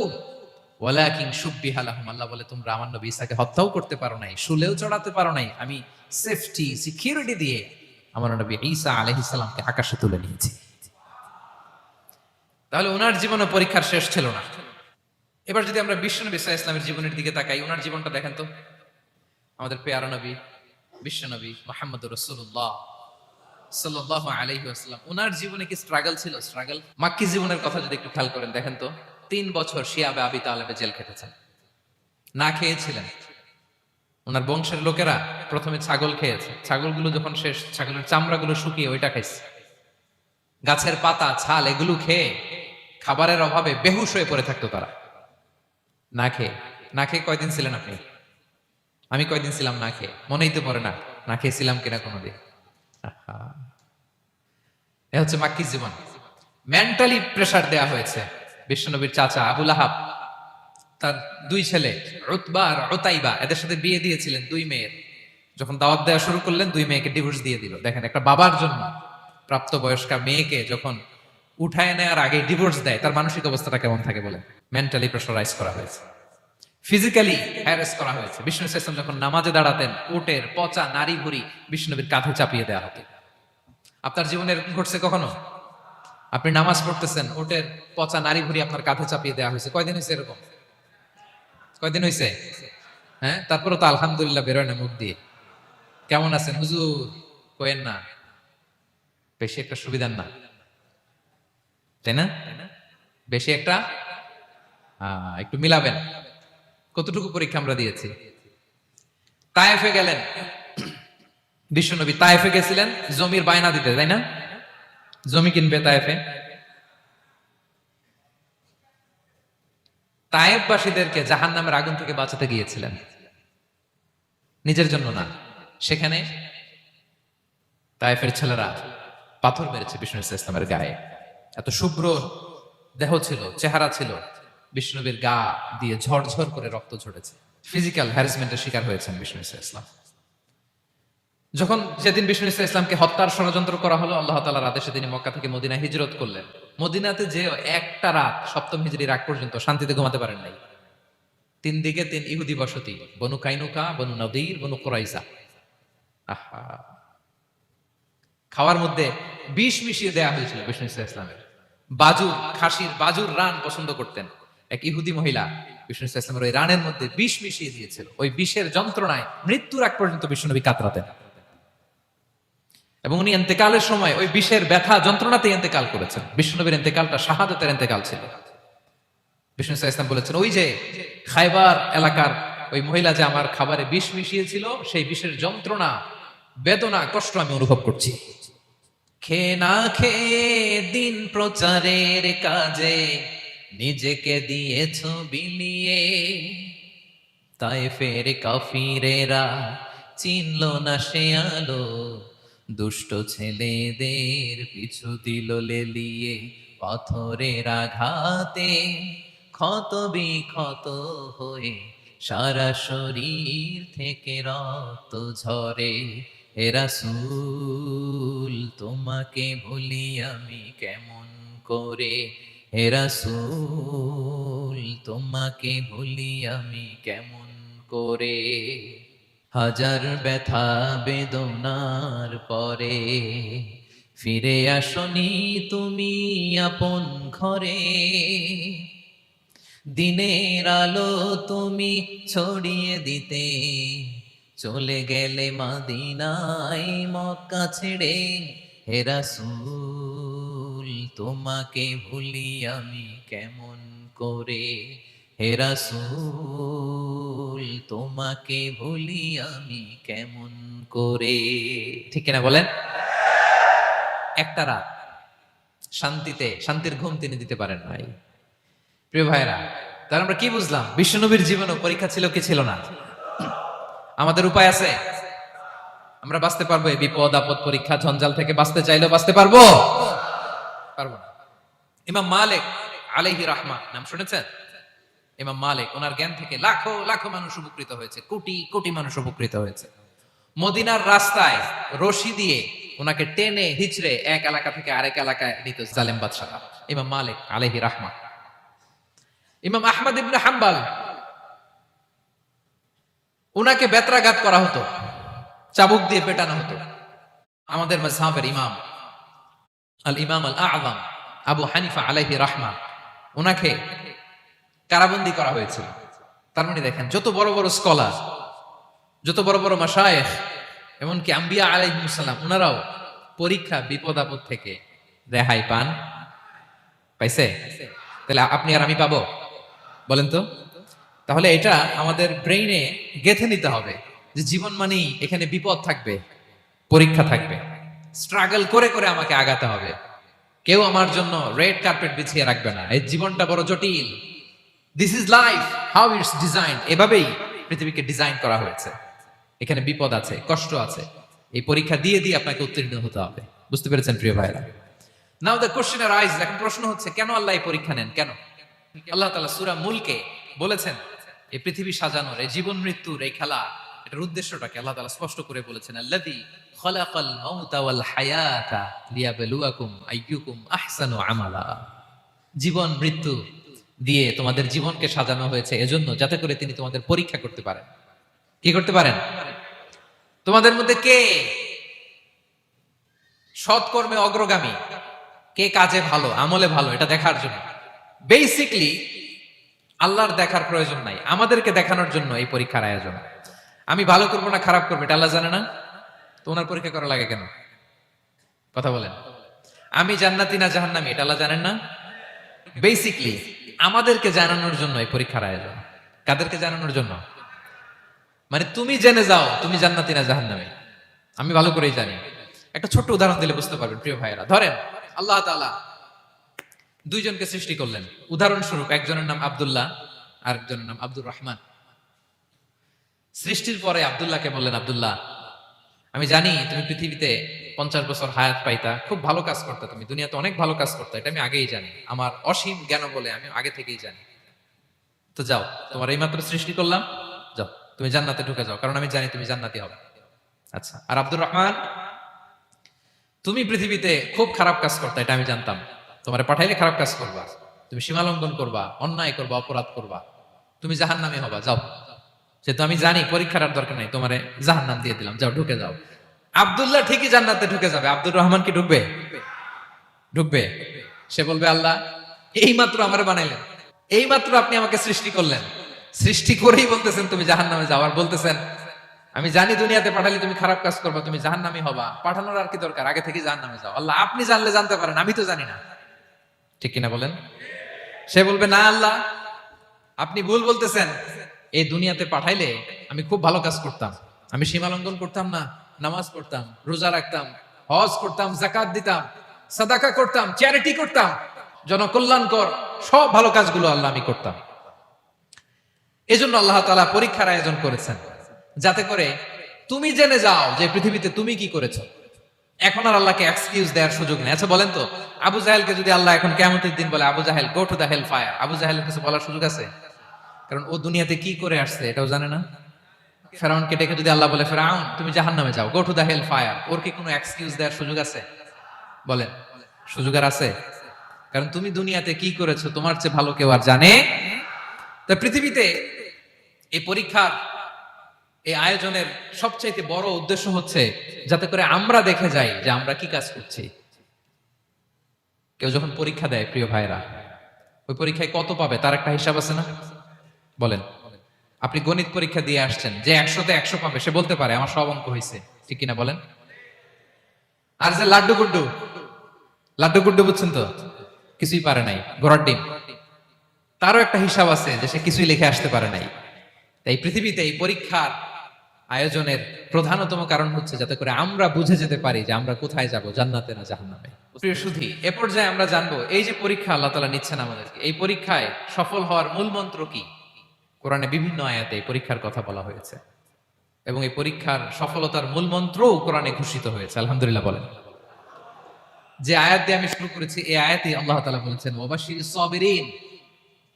ওয়ালাকিন শুব্বিহা লাহুম। আল্লাহ বলে তোমরা আমার নবী ঈসাকে হত্যাও করতে পারো নাই, শুলেও চড়াতে পারো নাই, আমি সেফটি সিকিউরিটি দিয়ে আমার নবী ঈসা আলাইহিস সালামকে আকাশে তুলে নিয়েছি। তাহলে ওনার জীবনে পরীক্ষার শেষ ছিল না। এবার যদি আমরা বিশ্বনবী সাল্লাল্লাহু আলাইহি ওয়াসাল্লামের জীবনের দিকে তাকাই, ওনার জীবনটা দেখেন তো। আমাদের পেয়ারা নবী বিশ্বনবী মুহাম্মদুর রাসূলুল্লাহ সাল্লাল্লাহু আলাইহি ওয়াসাল্লাম, ওনার জীবনে কি স্ট্রাগল ছিল? স্ট্রাগল। মাক্কি জীবনের কথা যদি একটু খেয়াল করেন, দেখেন তো 3 বছর শিয়াবে আবি তালেবে জেল খেটেছেন, না খেয়েছিলেন। ওনার বংশের লোকেরা প্রথমে ছাগল খেয়েছে, ছাগলগুলো যখন শেষ, ছাগলের চামড়াগুলো শুকিয়ে ওইটা খাইছে। গাছের পাতা ছাল এগুলো খেয়ে খাবারের অভাবে বেহুশ হয়ে পড়ে থাকতো তারা। না খেয়ে, না খেয়ে কয়দিন ছিলেন আপনি? আমি কয়দিন ছিলাম না খেয়ে? মনেই তো পড়ে না, না খেয়েছিলাম কিনা কোনোদিন। এ হচ্ছে মাক্কি জীবন। মেন্টালি প্রেসার দেয়া হয়েছে। বিশ্বনবীর চাচা আবুল আহাব তার দুই ছেলে উতবা আর উতাইবা, এদের সাথে বিয়ে দিয়েছিলেন দুই মেয়ের। যখন দাওয়াত দেওয়া শুরু করলেন, দুই মেয়েকে ডিভোর্স দিয়ে দিল। দেখেন, একটা বাবার জন্য প্রাপ্তবয়স্কা মেয়েকে যখন উঠায় নেওয়ার আগে ডিভোর্স দেয়, তার মানসিক অবস্থাটা কেমন থাকে বলেন? মেন্টালি প্রেসারাইজ করা হয়েছে, ফিজিক্যালি হ্যারাস করা হয়েছে। বিষ্ণু ইসলাম যখন নামাজে দাঁড়াতেন, উটের পচা নারী ভুড়ি বিষ্ণুনবীর কাঁধে চাপিয়ে দেওয়া হতো। আপনার জীবনে এরকম ঘটছে কখনো? আপনি নামাজ পড়তেছেন, উটের পচা নারী ভুড়ি আপনার কাঁধে চাপিয়ে দেওয়া হয়েছে। কয়দিন হয়েছে এরকম? কয়দিন হয়েছে? হ্যাঁ, তারপরে তো আলহামদুলিল্লাহ বেরোয় না মুখ দিয়ে। কেমন আছেন হুজুর? কোয়েন না, বেশি একটা সুবিধার না, তাই না? বেশি একটা একটু মিলাবেন। কতটুকু পরীক্ষা আমরা দিয়েছি। তায়েফে গেলেন বিশ্বনবী, তায়েফে গেছিলেন জমির বায়না দিতে, তাই না? জমি কিনবে তায়েফে। তায়েফবাসীদেরকে জাহান্নামের আগুন থেকে বাঁচাতে গিয়েছিলেন, নিজের জন্য না। সেখানে তায়েফের ছেলেরা পাথর মেরেছে বিষ্ণু ইসলামের গায়ে। এত শুভ্র দেহ ছিল, চেহারা ছিল, বিষ্ণুবীর গা দিয়ে ঝরঝর করে রক্ত ঝরেছে। ফিজিক্যাল হ্যারাসমেন্টের শিকার হয়েছেন বিষ্ণু ইসলাম। যখন যেদিন বিষ্ণু ইসলামকে হত্যার ষড়যন্ত্র করা হলো, আল্লাহ তাআলার আদেশে তিনি মক্কা থেকে মদিনায় হিজরত করলেন। মদিনাতে যে একটা রাত, সপ্তম হিজরির আগ পর্যন্ত শান্তিতে ঘুমাতে পারেন নাই। তিন দিকে তিন ইহুদি বসতি, বনু কাইনুকা, বনু নদীর, বনু কুরাইজা। আহা, খাওয়ার মধ্যে বিষ মিশিয়ে দেয়া হয়েছিল বিষ্ণু ইসলামের। বাজুর, খাসির বাজুর রান পছন্দ করতেন। এক ইহুদি মহিলা বিষ্ণু ইসলামের ওই রানের মধ্যে বিষ মিশিয়ে দিয়েছিল। ওই বিষের যন্ত্রণায় মৃত্যুর আগ পর্যন্ত বিষ্ণুনবী কাতরাতেন, এবং উনি ইন্তেকালের সময় ওই বিষের ব্যথা যন্ত্রণাতে ইন্তেকাল করেছেন। বিষ্ণুনবীর ইন্তেকালটা শাহাদাতের ইন্তেকাল ছিল। বিষ্ণু ইসলাম বলেছেন, ওই যে খায়বার এলাকার ওই মহিলা যে আমার খাবারে বিষ মিশিয়েছিল, সেই বিষের যন্ত্রণা, বেদনা, কষ্ট আমি অনুভব করছি। খেয়ে না খেয়ে দিন প্রচারের কাজে নিজেকে দিয়েছ বিলিয়ে, তায়েফের কাফিরেরা চিনল না সে আলো, দুষ্ট ছেলেদের পিছু দিল লেলিয়ে, পাথরের আঘাতে ক্ষত বিক্ষত হয়ে সারা শরীর থেকে রক্ত ঝরে। হে রাসূল তোমাকে ভুলি আমি কেমন করে, হে রাসূল তোমাকে ভুলি আমি কেমন করে। হাজার ব্যথা বেদনার পরে ফিরে আসনি তুমি আপন ঘরে, দিনের আলো তুমি ছড়িয়ে দিতে চলে গেলে মদিনায় মক্কা ছেড়ে। হে রাসূল তোমাকে ভুলি আমি কেমন করে, হে রাসূল তোমাকে ভুলি আমি কেমন করে। ঠিক কিনা বলেন? একটা রাত শান্তিতে, শান্তির ঘুম তিনি দিতে পারেন নাই। প্রিয় ভাইরা, তাহলে আমরা কি বুঝলাম? বিশ্বনবীর জীবনও পরীক্ষা ছিল কি ছিল না? আমাদের উপায় আছে? আমরা বাঁচতে পারবো এই বিপদ আপদ পরীক্ষা ঝঞ্ঝাল থেকে? বাঁচতে চাইলেও বাঁচতে পারবো? পারবো না। ইমাম মালিক আলাইহি রাহমা নাম শুনেছেন? ইমাম মালিক, ওনার জ্ঞান থেকে লাখো লাখো মানুষ উপকৃত হয়েছে, কোটি কোটি মানুষ উপকৃত হয়েছে। মদিনার রাস্তায় রশি দিয়ে ওনাকে টেনে হিচড়ে এক এলাকা থেকে আরেক এলাকায় নিত জালেম বাদশাহ ইমাম মালিক আলাইহি রাহমা। ইমাম আহমদ ইবনে হাম্বল, ওনাকে বেত্রাঘাত করা হতো, চাবুক দিয়ে পেটানো হতো। আমাদের মাযহাবের ইমাম আল ইমাম আল আযম আবু হানিফা আলাইহি রাহমা, ওনাকে কারাবন্দী করা হয়েছিল। তার মানে দেখেন, যত বড় বড় স্কলার, যত বড় বড় মাশায়েখ, এমনকি আম্বিয়া আলাইহিস সালাম, ওনারাও পরীক্ষা বিপদ আপদ থেকে রেহাই পান। পাইছে? তাহলে আপনি আর আমি পাবো? বলেন তো। তাহলে এটা আমাদের ব্রেইনে গেঁথে নিতে হবে যে জীবন মানেই এখানে বিপদ থাকবে, পরীক্ষা থাকবে, স্ট্রাগল করে করে আমাকে আগাতে হবে। কেউ আমার জন্য রেড কার্পেট বিছিয়ে রাখবে না। এই জীবনটা বড় জটিল। This is life, how it's design. এভাবেই পৃথিবীকে ডিজাইন করা হয়েছে। এখানে বিপদ আছে, কষ্ট আছে। এই পরীক্ষা দিয়ে দিয়ে আপনাকে উত্তীর্ণ হতে হবে। বুঝতে পেরেছেন প্রিয় ভাইরা? নাও দ্য কোশ্চেন আরাইজ, এখন প্রশ্ন হচ্ছে কেন আল্লাহ এই পরীক্ষা নেন, কেন? আল্লাহ তাআলা সূরা মুলকে বলেছেন এই পৃথিবী সাজানোর, এই জীবন মৃত্যুর এই খেলা, এটার উদ্দেশ্যটাকে আল্লাহ তাআলা স্পষ্ট করে বলেছেন, আল্লাযী খালাকাল মাউতা ওয়াল হায়াতা লিয়াবলুয়াকুম আইয়ুকুম আহসানু আমালা। জীবন মৃত্যু দিয়ে তোমাদের জীবনকে সাজানো হয়েছে এজন্য, যাতে করে তিনি তোমাদের পরীক্ষা করতে পারেন। কি করতে পারেন? তোমাদের মধ্যে কে সৎকর্মে অগ্রগামী, কে কাজে ভালো, আমলে ভালো, এটা দেখার জন্য। বেসিকলি আল্লাহর দেখার প্রয়োজন নাই, আমাদেরকে দেখানোর জন্য এই পরীক্ষার আয়োজন। আমি ভালো করবো না খারাপ করবো এটা আল্লাহ জানে না, তো ওনার পরীক্ষা করা লাগে কেন? কথা বলেন। আমি জান্নাতি না জাহান্নামী এটা আল্লাহ জানেন না? বেসিকলি আমাদেরকে জানানোর জন্য এই পরীক্ষার আয়োজন। কাদেরকে জানানোর জন্য? মানে তুমি জেনে যাও তুমি জান্নাতি না জাহান্নামী, আমি ভালো করেই জানি। একটা ছোট্ট উদাহরণ দিলে বুঝতে পারবেন প্রিয় ভাইয়েরা। ধরেন আল্লাহ তাআলা দুইজনকে সৃষ্টি করলেন, উদাহরণস্বরূপ একজনের নাম আব্দুল্লাহ আর একজনের নাম আব্দুর রহমান। সৃষ্টির পরে আব্দুল্লাহকে বললেন, আব্দুল্লাহ আমি জানি তুমি পৃথিবীতে 50 বছর হায়াত পাইতা, খুব ভালো কাজ করতে, তুমি দুনিয়াতে অনেক ভালো কাজ করতে, এটা আমি আগেই জানি, আমার অসীম জ্ঞান বলে আমি আগে থেকেই জানি। তো যাও, তোমার এইমাত্র সৃষ্টি করলাম, যাও তুমি জান্নাতে ঢুকে যাও, কারণ আমি জানি তুমি জান্নাতি হবে। আচ্ছা, আর আব্দুর রহমান তুমি পৃথিবীতে খুব খারাপ কাজ করতে, এটা আমি জানতাম, তোমার পাঠাইলে খারাপ কাজ করবা, তুমি সীমালঙ্ঘন করবা, অন্যায় করবা, অপরাধ করবা, তুমি জাহান্নামী হবা, যাও। যেহেতু আমি জানি পরীক্ষার আর দরকার নাই, তোমারে জাহান্নাম দিয়ে দিলাম, যাও ঢুকে যাও। আব্দুল্লাহ ঠিকই জান্নাতে ঢুকে যাবে, আব্দুর রহমান কি ঢুকবে? ঢুকবে। সে বলবে, আল্লাহ এইমাত্র আমারে বানাইলেন, এইমাত্র আপনি আমাকে সৃষ্টি করলেন, সৃষ্টি করেই বলতেছেন তুমি জাহান্নামে যাও, আর বলতেছেন আমি জানি দুনিয়াতে পাঠালে তুমি খারাপ কাজ করবা, তুমি জাহান্নামী হবা, পাঠানোর আর কি দরকার, আগে থেকে জাহান্নামে যাও। আল্লাহ আপনি জানলে জানতে পারেন, আমি তো জানি না। ঠিক কিনা বলেন? সে বলবে, না আল্লাহ আপনি ভুল বলতেছেন, এই দুনিয়াতে পাঠাইলে আমি খুব ভালো কাজ করতাম, আমি সীমালঙ্ঘন করতাম না, নামাজ পড়তাম, রোজা রাখতাম, হজ করতাম, যাকাত দিতাম, সাদাকা করতাম, চ্যারিটি করতাম, জনকল্যাণকর সব ভালো কাজগুলো আল্লাহ আমি করতাম। এজন্য আল্লাহ তাআলা পরীক্ষার আয়োজন করেছেন, যাতে করে তুমি জেনে যাও যে পৃথিবীতে তুমি কি করেছো। এখন আর আল্লাহকে এক্সকিউজ দেওয়ার সুযোগ নেই। আচ্ছা বলেন তো, আবু জাহেলকে যদি আল্লাহ এখন কিয়ামতের দিন বলে, Abu Jahl go to the hell fire, আবু জাহেলের কিছু বলার সুযোগ আছে? কারণ ও দুনিয়াতে কি করে আসছে এটাও জানে না। ফেরাউনকে ডেকে যদি আল্লাহ বলে, ফেরাউন তুমি জাহান্নামে যাও, গো টু দা হেল ফায়ার, ওর কি কোনো এক্সকিউজ দেওয়ার সুযোগ আছে? বলেন, সুযোগ আর আছে? কারণ তুমি দুনিয়াতে কি করেছো তোমার চেয়ে ভালো কেউ আর জানে। তা পৃথিবীতে এই পরীক্ষার এই আয়োজনের সবচাইতে বড় উদ্দেশ্য হচ্ছে যাতে করে আমরা দেখে যাই যে আমরা কি কাজ করছি। কেউ যখন পরীক্ষা দেয় প্রিয় ভাইরা, ওই পরীক্ষায় কত পাবে তার একটা হিসাব আছে না? বলেন, আপনি গণিত পরীক্ষা দিয়ে আসছেন, যে 100-তে 100 পাবে সে বলতে পারে আমার সব অঙ্ক হয়েছে, ঠিক কিনা বলেন? আর যে লাড্ডু গুড্ডু বুঝছেন তো, কিছুই পারে নাই, ঘোড়ার ডিম, তারও একটা হিসাব আছে যে সে কিছুই লিখে আসতে পারে নাই। তাই পৃথিবীতে এই পরীক্ষার আয়োজনের প্রধানতম কারণ হচ্ছে যাতে করে আমরা বুঝে যেতে পারি যে আমরা কোথায় যাব, জান্নাতে না জাহান্নামে। প্রিয় সুধী, এ পর্যায়ে আমরা জানবো এই যে পরীক্ষা আল্লাহ তাআলা নিচ্ছেন আমাদেরকে, এই পরীক্ষায় সফল হওয়ার মূল মন্ত্র কি। কোরআনে বিভিন্ন আয়াতে এই পরীক্ষার কথা বলা হয়েছে এবং এই পরীক্ষার সফলতার মূল মন্ত্রও কোরআনে ঘোষিত হয়েছে। আলহামদুলিল্লাহ বলেন। যে আয়াত দিয়ে আমি শুরু করেছি এই আয়াতে আল্লাহ তাআলা বলেছেন, ওয়াবাশশিরিস সাবিরিন,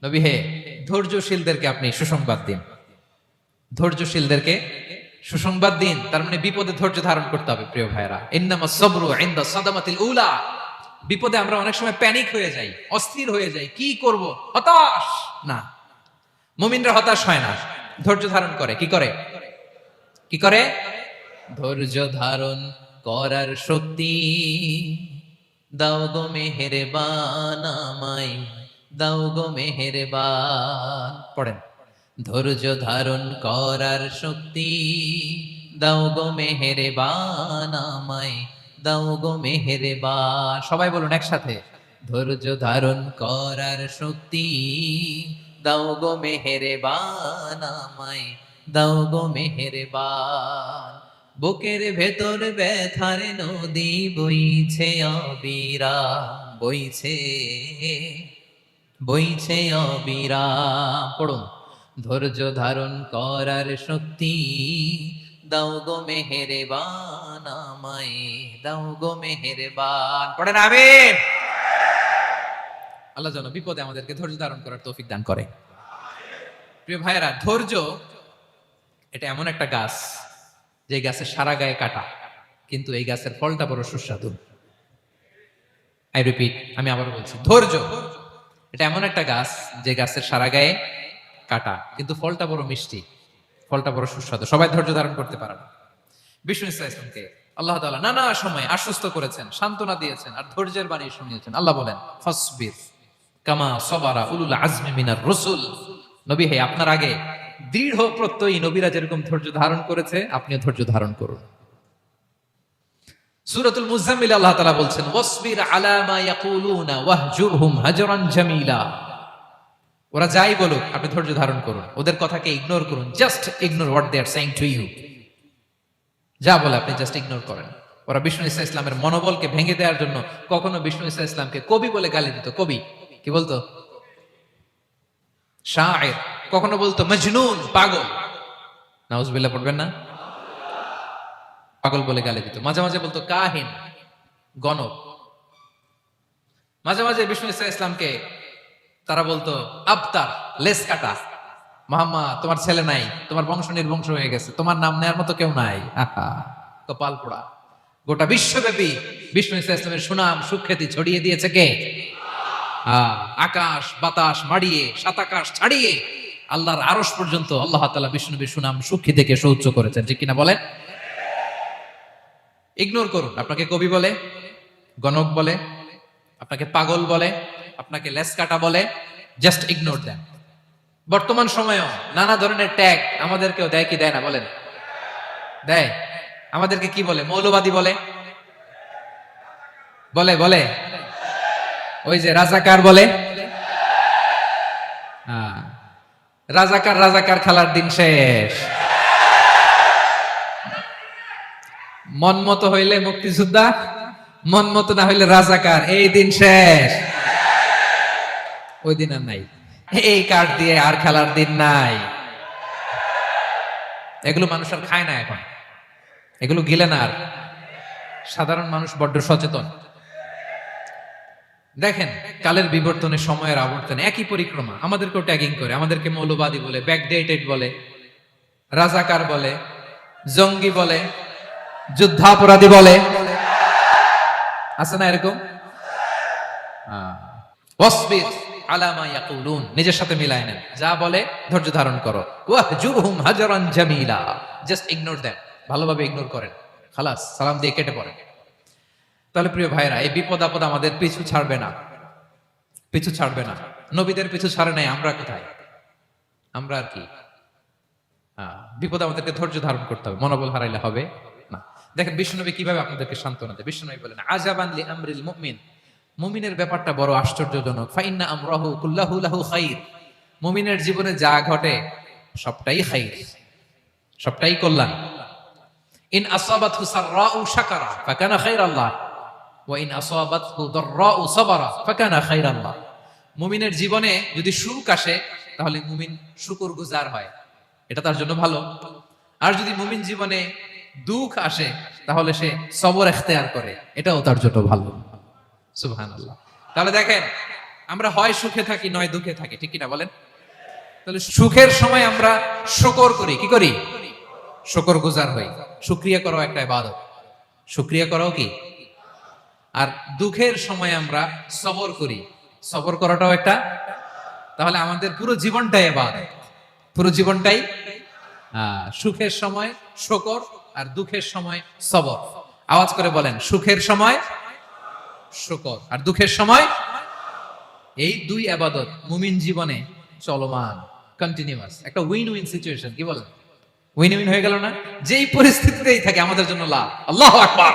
নবী হে ধৈর্যশীলদেরকে আপনি সুসংবাদ দিন, ধৈর্যশীলদেরকে সুসংবাদ দিন। তার মানে বিপদে ধৈর্য ধারণ করতে হবে প্রিয় ভাইরা। ইন্নামাস সাবরু ইনদা সাদামাতিল উলা, বিপদে আমরা অনেক সময় প্যানিক হয়ে যাই, অস্থির হয়ে যাই, কি করব, হতাশ না। মুমিনরা হতাশ হয় না, ধৈর্য ধারণ করে। কি করে? কি করে? ধৈর্য ধারণ করার শক্তি দাও গো মেহেরবান আমায়, দাও গো মেহেরবান। পড়েন, ধৈর্য ধারণ করার শক্তি দাও গো মেহেরবান আমায়, দাও গো মেহেরবান। সবাই বলুন একসাথে, ধৈর্য ধারণ করার শক্তি দাও গো মেহেরবান আমায়, দাও গো মেহেরবান। বুকের ভেতর ব্যথার নদী বইছে অবিরাম, বইছে অবিরাম। পড়ুন, ধৈর্য ধারণ করার শক্তি দাও গো মেহেরবান আমায়, দাও গো মেহেরবান। পড়েন আমিন। আল্লাহ যেন বিপদে আমাদেরকে ধৈর্য ধারণ করার তৌফিক দান করে। প্রিয় ভাইয়েরা, ধৈর্য এটা এমন একটা গাছ যে গাছের সারা গায়ে কাটা, কিন্তু এই গাছের ফলটা বড় সুস্বাদু। আই রিপিট, আমি আবার বলছি, ধৈর্য এটা এমন একটা গাছ যে গাছের সারা গায়ে কাটা, কিন্তু ফলটা বড় মিষ্টি, ফলটা বড় সুস্বাদু। সবাই ধৈর্য ধারণ করতে পারে না। বিষ্ণু ইসলামকে আল্লাহ তাআলা নানা সময় আশ্বস্ত করেছেন, সান্ত্বনা দিয়েছেন, আর ধৈর্যের বাণী শুনিয়েছেন। আল্লাহ বলেন, ফাসবির কামা সাবারা উলুল আজমি মিনার রাসূল। নবী হে, আপনার আগে দৃঢ় প্রত্যয়ী নবীরা যেরকম ধৈর্য ধারণ করেছে, আপনিও ধৈর্য ধারণ করুন। সূরাতুল মুজাম্মিল আল্লাহ তাআলা বলছেন, ওয়াসবির আলা মা ইয়াকুলুনা ওয়াহজুরহুম হাজরান জামিলা। ওরা যাই বলুক, আপনি ধৈর্য ধারণ করুন, ওদের কথাকে ইগনোর করুন। Just ignore what they are saying to you. যা বলে আপনি জাস্ট ইগনোর করেন। ওরা বিষ্ণু ইসা ইসলামের মনোবলকে ভেঙে দেওয়ার জন্য কখনো বিষ্ণু ইসা ইসলামকে কবি বলে গালি দিত। কবি কি বলতো? শায়ের। কখনো বলতো মজনুন, পাগল। নাউজুবিল্লাহ পড়বেন না? পাগল বলে গালি দিত। মাঝে মাঝে বলতো কাহিন, গণক। মাঝে মাঝে বিষ্ণু ইসা ইসলামকে তারা বলতো আবতার, লেস কাটা। মুহাম্মদ, তোমার ছেলে নাই, তোমার বংশ নির্বংশ হয়ে গেছে, তোমার নাম নেয়ার মতো কেউ নাই। আহা, কপাল পোড়া। গোটা বিশ্বব্যাপী বিষ্ণু ইসা ইসলামের সুনাম সুখ্যাতি ছড়িয়ে দিয়েছে কে? আকাশ বাতাস মাড়িয়ে, সাত আকাশ ছাড়িয়ে আল্লাহর আরশ পর্যন্ত আল্লাহ তাআলা বিষ্ণু নবীর সুনাম সুখ্যাতিকে সৌচ্চ করেছেন। ঠিক কিনা বলেন? ইগনোর করুন। আপনাকে কবি বলে, গণক বলে, আপনাকে পাগল বলে, আপনাকে লেস কাটা বলে, জাস্ট ইগনোর দেন। বর্তমান সময়েও নানা ধরনের ট্যাগ আমাদেরকেও দেয় কি দেয় না বলেন? দেয়। আমাদেরকে কি বলে? মৌলবাদী বলে, বলে বলে ওই যে রাজাকার বলে। রাজাকার রাজাকার খেলার দিন শেষ। মন মতো হইলে মুক্তিযোদ্ধা, মন মতো না হইলে রাজাকার, এই দিন শেষ। ওই দিন আর নাই। এই কার্ড দিয়ে আর খেলার দিন নাই। এগুলো মানুষ আর খায় না এখন, এগুলো গিলে না আর। সাধারণ মানুষ বড্ড সচেতন। দেখেন, কালের বিবর্তনে, সময়ের আবর্তনে একই পরিক্রমা আমাদেরকেও ট্যাগিং করে। আমাদেরকে মৌলবাদী বলে, ব্যাকডেটেড বলে, রাজাকার বলে, জঙ্গি বলে, যুদ্ধাপরাধী বলে। আছে না এরকম? ওয়াসবির আলা মা ইয়াকুলুন, নিজের সাথে মিলায় নেন। যা বলে ধৈর্য ধারণ করো। ওয়াহজুরহুম হাজরান জামিলা, জাস্ট ইগনোর দেন, ভালোভাবে ইগনোর করেন, খালাস, সালাম দিয়ে কেটে পড়েন। তাহলে প্রিয় ভাইরা, এই বিপদ আপদ আমাদের পিছু ছাড়বে না, পিছু ছাড়বে না। নবীদের পিছু ছাড়ে নাই, আমরা কোথায়? আমরা আর কি? বিপদ আমাদেরকে ধৈর্য ধারণ করতে হবে, মনোবল হারাইলে হবে না। দেখেন বিশ্বনবী কিভাবে আপনাদেরকে সান্ত্বনা দেয়। বিশ্বনবী বলেন, আজাবান লি আমরিল মুমিন, মুমিনের ব্যাপারটা বড় আশ্চর্যজনক। ফাইন্না আমরাহু কুল্লাহু লাহু খাইর, মুমিনের জীবনে যা ঘটে সবটাই খাইর, সবটাই কল্যাণ। ইন আসাবাতহু সাররাউ শাকারা ফাকানা খাইরাল্লাহ ওয়া ইন আসাবাতহু দাররাউ সাবারা ফাকানা খাইরাল্লাহ। মুমিনের জীবনে যদি সুখ আসে তাহলে মুমিন শুকরগুজার হয়, এটা তার জন্য ভালো। আর যদি মুমিন জীবনে দুঃখ আসে তাহলে সে সবর ইখতিয়ার করে, এটাও তার জন্য ভালো। সুবহানাল্লাহ। তাহলে দেখেন, আমরা হয় সুখে থাকি নয় দুঃখে থাকি, ঠিক কিনা বলেন? তাহলে সুখের সময় আমরা শুকর করি, কি করি? শুকরগুজার হই। শুকরিয়া করাও একটা ইবাদত, শুকরিয়া করাও কি? আর দুঃখের সময় আমরা সবর করি, সবর করাটাও একটা। তাহলে আমাদের পুরো জীবনটাই ইবাদত, পুরো জীবনটাই। সুখের সময় শুকর আর দুঃখের সময় সবর। আওয়াজ করে বলেন, সুখের সময় শুকর আর দুঃখের সময়। এই দুই ইবাদত মুমিন জীবনে চলমান, কন্টিনিউয়াস, একটা উইন উইন সিচুয়েশন। কি বলেন? উইন উইন হয়ে গেল না? যেই পরিস্থিতিতেই থাকে আমাদের জন্য লাভ। আল্লাহু আকবার।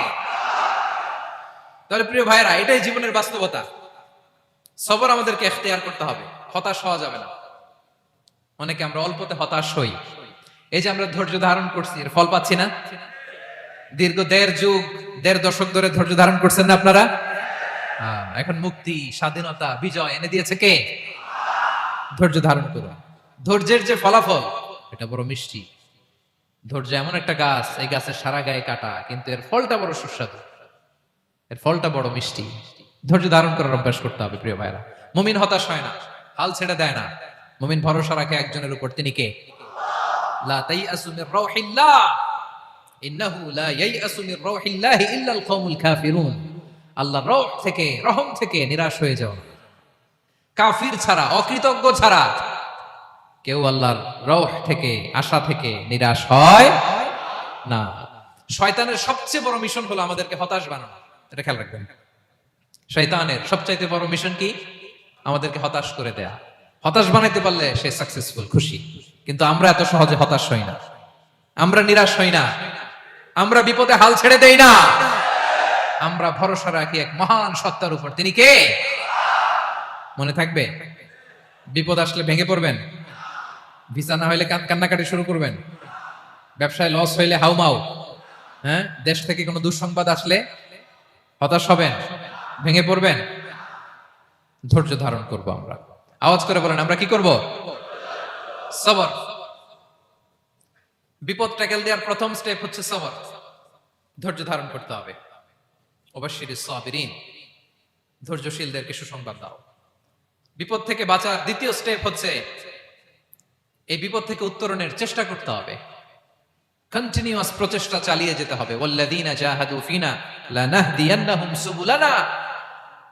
তাহলে প্রিয় ভাইরা, এটাই জীবনের বাস্তবতা। সবর আমাদেরকে ইখতিয়ার করতে হবে, হতাশ হওয়া যাবে না। অনেকে আমরা অল্পতে হতাশ হই। এই যে আমরা ধৈর্য ধারণ করছি, এর ফল পাচ্ছি না। দীর্ঘ দেড় দশক ধরে ধৈর্য ধারণ করছেন না আপনারা? এখন মুক্তি, স্বাধীনতা, বিজয় এনে দিয়েছে কে? ধৈর্য ধারণ করুন। ধৈর্যের যে ফলাফল, এটা বড় মিষ্টি। ধৈর্য এমন একটা গাছ, এই গাছের সারা গায়ে কাটা, কিন্তু এর ফলটা বড় সুস্বাদু, এর ফলটা বড় মিষ্টি। ধৈর্য ধারণ করার অভ্যাস করতে হবে প্রিয় ভাইরা। মুমিন হতাশ হয় না, হাল ছেড়ে দেয় না। মুমিন ভরসা রাখে একজনের উপর, তিনি কে? লা তাইয়াসু মির রাউহিল্লাহ ইন্নাহু লা ইয়াইয়াসু মির রাউহিল্লাহ ইল্লাল কওমুল কাফিরুন। আল্লাহর রহ থেকে, রহম থেকে নিরাশ হয়ে যাও না। কাফির ছাড়া, অকৃতজ্ঞ ছাড়া কেউ আল্লাহর রহ থেকে, আশা থেকে নিরাশ হয় না। শয়তানের সবচেয়ে বড় মিশন হলো আমাদেরকে হতাশ বানানো। এটা খেয়াল রাখবেন। শয়তানের সবচাইতে বড় মিশন কি? আমাদেরকে হতাশ করে দেয়া। হতাশ বানাইতে পারলে সে সাকসেসফুল, খুশি। কিন্তু আমরা এত সহজে হতাশ হই না, আমরা নিরাশ হই না, আমরা বিপদে হাল ছেড়ে দেই না। আমরা ভরসা রাখি এক মহান সত্তার উপর, তিনি কে? মনে থাকবে, বিপদ আসলে ভেঙে পড়বেন, ভিসা না হইলে কান্নাকাটি শুরু করবেন, ব্যবসায় লস হইলে হাউমাউ, হ্যাঁ, দেশ থেকে কোনো দুঃসংবাদ আসলে হতাশ হবেন, ভেঙে পড়বেন। ধৈর্য ধারণ করব আমরা। আওয়াজ করে বলেন, আমরা কি করব? সবর। বিপদ ট্যাকেল দেওয়ার প্রথম স্টেপ হচ্ছে সবর। ধৈর্য ধারণ করতে হবে। অবশ্যই সাবিরিন, ধৈর্যশীলদেরকে সুসংবাদ দাও। বিপদ থেকে বাঁচার দ্বিতীয় স্টেপ হচ্ছে এই বিপদ থেকে উত্তরণের চেষ্টা করতে হবে। কন্টিনিউয়াস প্রচেষ্টা চালিয়ে যেতে হবে। ওয়াল্লাযীনা জাহাদু ফিনা লানাহদিয়ান্নাহুম সুবুলানা।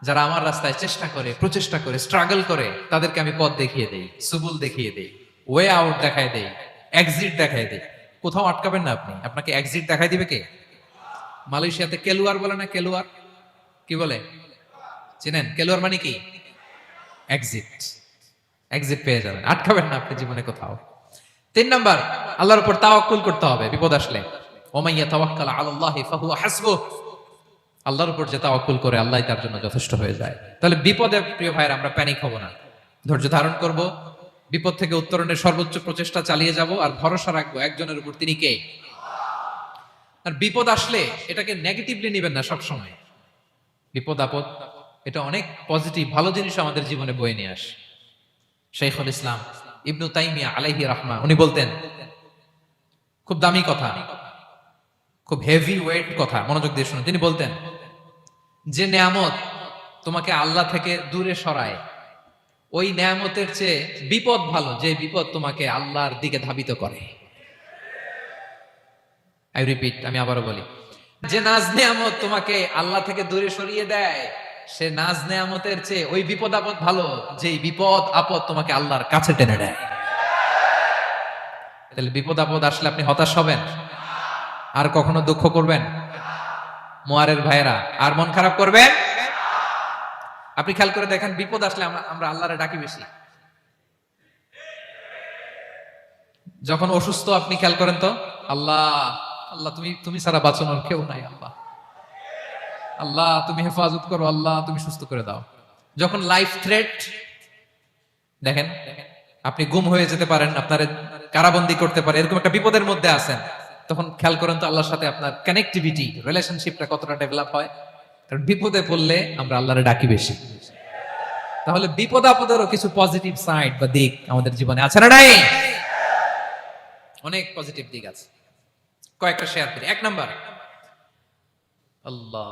যারা আমার রাস্তায় চেষ্টা করে, প্রচেষ্টা করে, স্ট্রাগল করে, তাদেরকে আমি পথ দেখিয়ে দেই, সুবুল দেখিয়ে দেই, ওয়ে আউট দেখায় দেই, এক্সিট দেখায় দেই। কোথাও আটকাবেন না আপনি, আপনাকে এক্সিট দেখাই দিবে কে? মালয়েশিয়াতে কেলুয়ার বলে না, কেলুয়ার কি বলে চেনেন? কেলুয়ার মানে কি? এক্সিট। এক্সিট পেয়ে যাবেন, আটকাবেন না আপনি জীবনে কোথাও। 3 নাম্বার, আল্লাহর উপর তাওয়াক্কুল করতে হবে বিপদ আসলে। ওমাইয়া তাওয়াক্কাল আলাল্লাহি ফাহুয়া হাসবুহ। আল্লাহর উপর যে তাওয়াক্কুল করে, আল্লাহই তার জন্য যথেষ্ট হয়ে যায়। তাহলে বিপদে প্রিয় ভাইরা আমরা প্যানিক হব না, ধৈর্য ধারণ করব, বিপদ থেকে উত্তরণের সর্বোচ্চ প্রচেষ্টা চালিয়ে যাব, আর ভরসা রাখবো একজনের উপর, তিনি কে? আর বিপদ আসলে এটাকে নেগেটিভলি নেবেন না সব সময়। বিপদ আপদ এটা অনেক পজিটিভ, ভালো জিনিস আমাদের জীবনে বয়ে নিয়ে আসে। শাইখুল ইসলাম ইবনু তাইমিয়া আলাইহি রাহমা, উনি বলতেন, খুব দামি কথা, খুব হেভি ওয়েট কথা, মনোযোগ দিয়ে শুনুন। তিনি বলতেন, যে নেয়ামত তোমাকে আল্লাহ থেকে দূরে সরায়, ওই নেয়ামতের চেয়ে বিপদ ভালো, যে বিপদ তোমাকে আল্লাহর দিকে ধাবিত করে। আই রিপিট, আমি আবারও বলি, যে নাজ নেয়ামত তোমাকে আল্লাহ থেকে দূরে সরিয়ে দেয়, সে নাজ নেয়ামতের চেয়ে ওই বিপদ আপদ ভালো, যেই বিপদ আপদ তোমাকে আল্লাহর কাছে টেনে দেয়। তাহলে বিপদ আপদ আসলে আপনি হতাশ হবেন? আর কখনো দুঃখ করবেন? মোয়ারের ভাইয়েরা, আর মন খারাপ করবেন? আপনি খেয়াল করে দেখেন, বিপদ আসলে আমরা আল্লাহরে ডাকি বেশি। যখন অসুস্থ আপনি খেয়াল করেন তো, আল্লাহ আল্লাহ তুমি ছাড়া বাঁচানোর কেউ নাই, আল্লাহ আল্লাহ তুমি হেফাজত করো, আল্লাহ তুমি সুস্থ করে দাও। যখন লাইফ থ্রেট, দেখেন আপনি গুম হয়ে যেতে পারেন, আপনার কারাবন্দী করতে পারে, এরকম একটা বিপদের মধ্যে আছেন, তখন খেয়াল করেন তো আল্লাহর সাথে আপনার কানেক্টিভিটি, রিলেশনশিপটা কতটা ডেভেলপ হয়। কারণ বিপদে পড়লে আমরা আল্লাহরে ডাকি বেশি। তাহলে বিপদ আপদেরও কিছু পজিটিভ সাইড বা দিক আমাদের জীবনে আছে না নাই? অনেক পজিটিভ দিক আছে, কয়েকটা শেয়ার করি। 1 নাম্বার, আল্লাহ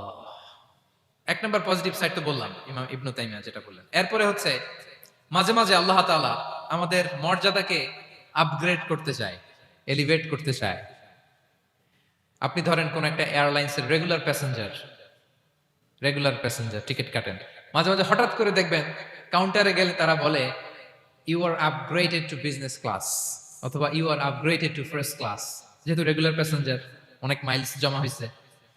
1 নাম্বার পজিটিভ সাইড তো বললাম, ইমাম ইবনু তাইমিয়া যেটা বললেন। এরপরে হচ্ছে মাঝে মাঝে আল্লাহ তাআলা আমাদের মর্যাদাকে আপগ্রেড করতে চায়, এলিভেট করতে চায়। আপনি ধরেন কোন একটা এয়ারলাইন্সের রেগুলার প্যাসেঞ্জার টিকিট কাটেন, মাঝে মাঝে হঠাৎ করে দেখবেন কাউন্টারে গেলে তারা বলে, you are upgraded to business class, অথবা you are upgraded to first class. যেহেতু রেগুলার প্যাসেঞ্জার, অনেক মাইলস জমা হয়েছে,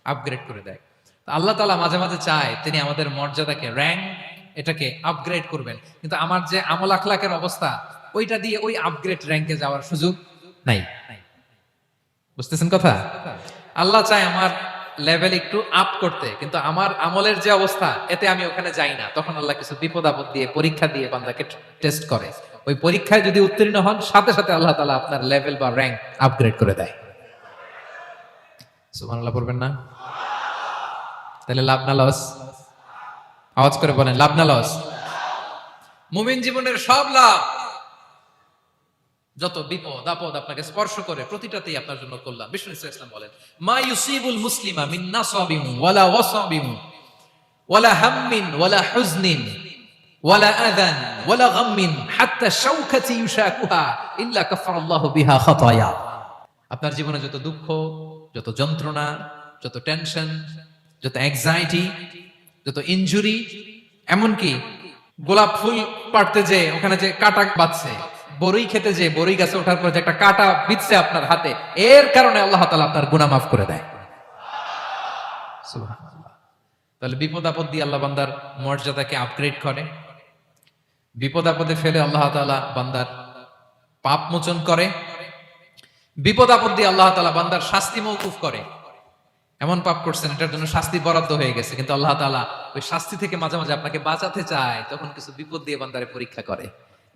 আপগ্রেড করে দেয়। আল্লাহ তাআলা মাঝে মাঝে চায় তিনি আমাদের মর্যাদাকে, র্যাঙ্ক, এটাকে আপগ্রেড করবেন। কিন্তু আমার যে আমল আখলাকের অবস্থা, ওইটা দিয়ে ওই আপগ্রেড র্যাঙ্কে যাওয়ার সুযোগ নাই। বুঝতেছেন কথা? আল্লাহ চায় আমার লেভেল একটু আপ করতে, কিন্তু আমার আমলের যে অবস্থা, এতে আমি ওখানে যাই না। তখন আল্লাহ কিছু বিপদ আপদ দিয়ে, পরীক্ষা দিয়ে বান্দাকে টেস্ট করে। ওই পরীক্ষায় যদি উত্তীর্ণ হন, সাথে সাথে আল্লাহ তাআলা আপনার লেভেল বা র্যাঙ্ক আপগ্রেড করে দেয়। সুবহানাল্লাহ পড়বেন না? তাহলে লাভ না লস? আওয়াজ করে বলেন, লাভ না লস? মুমিন জীবনের সব লাভ। যত বিপদ আপদ আপনাকে স্পর্শ করে প্রতিটাতেই আপনার জন্য কল্যাণ। বিষ্ণু ইসলাম বলেন, মা ইউসিবুল মুসলিমা মিন নাসাবিন ওয়ালা ওয়াসাবিন ওয়ালা হাম্মিন ওয়ালা হুজনিন ওয়ালা আযান ওয়ালা গাম্মিন হাত্তা শাওকাতি ইউশাকুহা ইল্লা কাফারাল্লাহু বিহা খাতায়া। আপনার জীবনে যত দুঃখ, যত যন্ত্রণা, যত টেনশন, যত অ্যাংজাইটি, যত ইনজুরি, এমনকি গোলাপ ফুল পাড়তে যে ওখানে যে কাটা বাজছে, বড়ই খেতে যে বড়ই গাছে ওঠার পর যে একটা কাটা বিঁধছে আপনার হাতে, এর কারণে আল্লাহ তাআলা আপনার গুনাহ মাফ করে দেয়। সুবহানাল্লাহ। তাহলে বিপদ আপদ দিয়ে আল্লাহ বান্দার মর্যাদাকে আপগ্রেড করে। বিপদ আপদে ফেলে আল্লাহ তাআলা বান্দার পাপ মোচন করে। বিপদ আপদ দিয়ে আল্লাহ তাআলা বান্দার শাস্তি মওকুফ করে। এমন পাপ করছেন এটার জন্য শাস্তি বরাদ্দ হয়ে গেছে, কিন্তু আল্লাহ তাআলা ওই শাস্তি থেকে মাঝে মাঝে আপনাকে বাঁচাতে চায়, তখন কিছু বিপদ দিয়ে বান্দারে পরীক্ষা করে।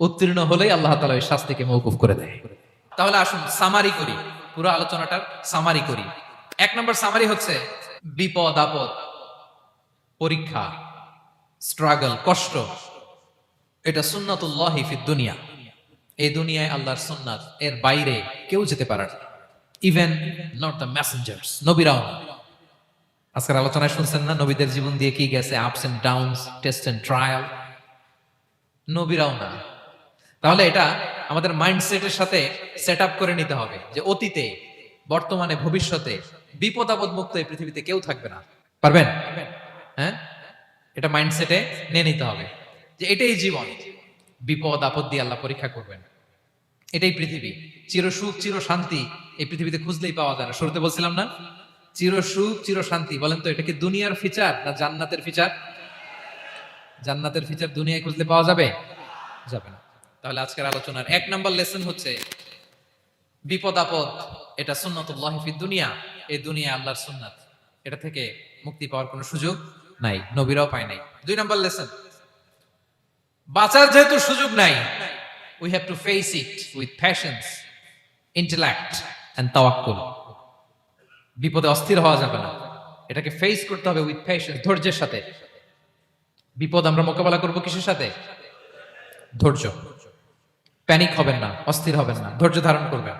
উত্তীর্ণ হলেই আল্লাহ তাআলা ওই শাস্তিকে মওকুফ করে দেয়। তাহলে আসুন সামারি করি, পুরো আলোচনাটার সামারি করি। এক নম্বর সামারি হচ্ছে বিপদ আপদ, পরীক্ষা, স্ট্রাগল, কষ্ট, এটা সুন্নাতুল্লাহি ফিদ দুনিয়া। এই দুনিয়ায় আল্লাহর সুন্নাত, এর বাইরে কেউ যেতে পারে না, ইভেন নট দ্য মেসেঞ্জার্স, নবীরাও না। আজকের আলোচনায় শুনছেন না নবীদের জীবন দিয়ে কি গেছে, ups and downs, test and trial, নবীরাও না। তাহলে এটা আমাদের মাইন্ডসেটের সাথে সেট আপ করে নিতে হবে যে অতীতে, বর্তমানে, ভবিষ্যতে বিপদ আপদ মুক্ত এই পৃথিবীতে কেউ থাকবে না। পারবেন? হ্যাঁ, এটা মাইন্ডসেটে নিয়ে নিতে হবে যে এটাই জীবন, বিপদ আপদ দিয়ে আল্লাহ পরীক্ষা করবেন। এটাই পৃথিবী। চির সুখ চির শান্তি এই পৃথিবীতে খুঁজলেই পাওয়া যায় না। শুরুতে বলছিলাম না, চির সুখ চির শান্তি। বলেন তো এটা কি দুনিয়ার ফিচার না জান্নাতের ফিচার? জান্নাতের ফিচার দুনিয়ায় খুঁজলে পাওয়া যাবে? যাবে না। তাহলে আজকের আলোচনার এক নাম্বার লেসন হচ্ছে বিপদ আপদ এটা সুন্নাতুল্লাহি ফিদ দুনিয়া। এই দুনিয়া আল্লাহর সুন্নাত, এটা থেকে মুক্তি পাওয়ার কোনো সুযোগ নাই, নবীরাও পায় নাই। দুই নাম্বার লেসন, বাঁচার যেহেতু সুযোগ নাই, we have to face it with patience, intellect and tawakkul. বিপদে অস্থির হওয়া যাবে না, এটাকে ফেস করতে হবে উইথ পেশেন্স, ধৈর্যের সাথে। বিপদ আমরা মোকাবেলা করব কিসের সাথে? ধৈর্য। প্যানিক হবেন না, অস্থির হবেন না, ধৈর্য ধারণ করবেন।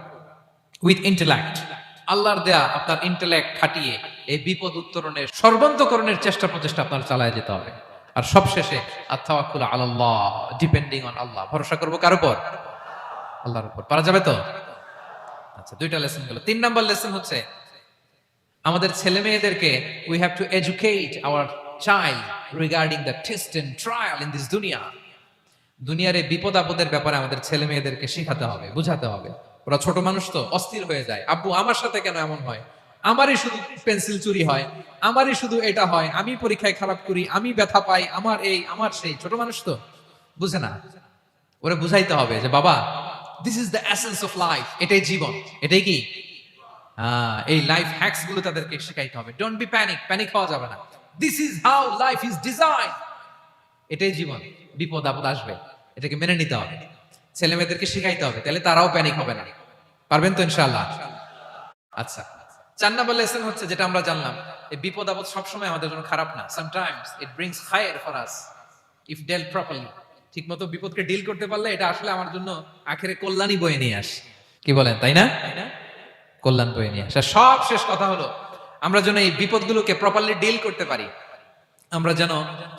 উইথ ইন্টেলেক্ট, আল্লাহর দেয়া আপনার ইন্টেলেক্ট খাটিয়ে এই বিপদ উত্তরণের সর্বান্তকরণের চেষ্টা প্রচেষ্টা আপনার চালায় যেতে হবে। আর সবশেষে আত-তাওয়াক্কুল আলাল্লাহ, ডিপেন্ডিং অন আল্লাহ, ভরসা করব কার উপর? আল্লাহর উপর। পারা যাবে তো? আচ্ছা, দুইটা লেসন গেল। তিন নাম্বার লেসন হচ্ছে আমাদের ছেলে মেয়েদেরকে we have to educate our child regarding the test and trial in this দুনিয়া। দুনিয়ার এই বিপদ আপদের ব্যাপারে আমাদের ছেলে মেয়েদেরকে শেখাতে হবে, বুঝাতে হবে। ওরা ছোট মানুষ তো অস্থির হয়ে যায়, আব্বু আমার সাথে কেন এমন হয়, আমারই শুধু পেন্সিল চুরি হয়, আমারই শুধু এটা হয়, আমি পরীক্ষায় খারাপ করি, আমি ব্যথা পাই, আমার এই আমার সেই। ছোট মানুষ তো বুঝে না। ওরা বুঝাইতে হবে যে বাবা, this is the essence of life, এটাই জীবন, এটাই কি এই লাইফ হ্যাকস গুলো তাদেরকে শেখাইতে হবে। ডোন্ট বি প্যানিক, প্যানিক হওয়া যাবে না। This is how life is design, এটাই জীবন। বিপদ আপদ আসবে, এটাকে মেনে নিতে হবে, ছেলে মেয়েদেরকে শিখাইতে হবে, তাহলে তারাও প্যানিক হবে না। পারবেন তো ইনশাআল্লাহ? আচ্ছা, 4 নাম্বার লেসন হচ্ছে যেটা আমরা জানলাম, এই বিপদ আপদ সবসময় আমাদের জন্য খারাপ না। সামটাইমস ইট ব্রিংস খায়র for us if dealt properly. ঠিকমতো বিপদকে ডিল করতে পারলে এটা আসলে আমার জন্য আখেরে কল্যাণই বয়ে নিয়ে আসে। কি বলেন, তাই না? কল্যাণ বয়ে নিয়ে আসে। সব শেষ কথা হলো আমরা যেন এই বিপদগুলোকে প্রপারলি ডিল করতে পারি, আমরা যেন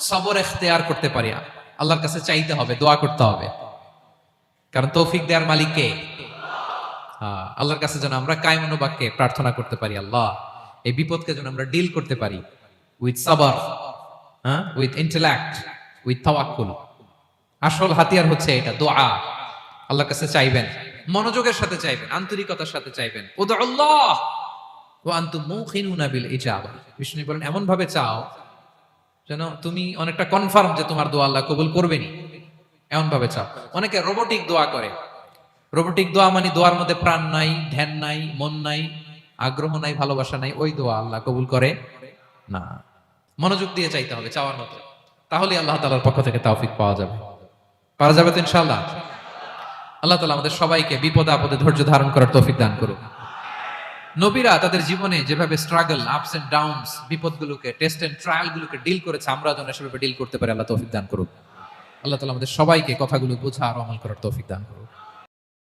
সবর ইখতিয়ার করতে পারি। আল্লাহর কাছে চাইতে হবে, দোয়া করতে হবে, কারণ তৌফিক দেওয়ার মালিক কে? আল্লাহর কাছে যেন আমরা কায়মনোবাক্যে প্রার্থনা করতে পারি, আল্লাহ এই বিপদকে যেন আমরা ডিল করতে পারি উইথ সাবর, উইথ ইন্টেলেক্ট, উইথ তাওয়াক্কুল। আসল হাতিয়ার হচ্ছে এটা, দোয়া। আল্লাহর কাছে চাইবেন, মনোযোগের সাথে চাইবেন, আন্তরিকতার সাথে চাইবেন। উদউল্লাহ ওয়া আনতুম মুখিনুনা বিল ইজাবা। বিষ্ণু বলেন এমন ভাবে চাও যেন তুমি অনেকটা কনফার্ম যে তোমার দোয়া আল্লাহ কবুল করবেনই, এমন ভাবে চাও। অনেকে রোবোটিক দোয়া করে। রোবোটিক দোয়া মানে দোয়ার মধ্যে প্রাণ নাই, ধ্যান নাই, মন নাই, আগ্রহ নাই, ভালোবাসা নাই। ওই দোয়া আল্লাহ কবুল করে না। মনোযোগ দিয়ে চাইতে হবে, চাওয়ার মতো, তাহলে আল্লাহ তাআলার পক্ষ থেকে তৌফিক পাওয়া যাবে। পারা যাবে তো ইনশাআল্লাহ? আল্লাহ তাআলা আমাদের সবাইকে বিপদে আপদে ধৈর্য ধারণ করার তৌফিক দান করুন। নবীরা তাদের জীবনে যেভাবে স্ট্রাগল, আপস এন্ড ডাউনস, বিপদগুলোকে, টেস্ট এন্ড ট্রায়াল গুলোকে ডিল করেছে, আমরা যেন সেভাবে ডিল করতে পারি। আল্লাহ তৌফিক দান করুন। আল্লাহ তাআলা আমাদের সবাইকে কথাগুলো বোঝা আর আমল করার তৌফিক দান করুন।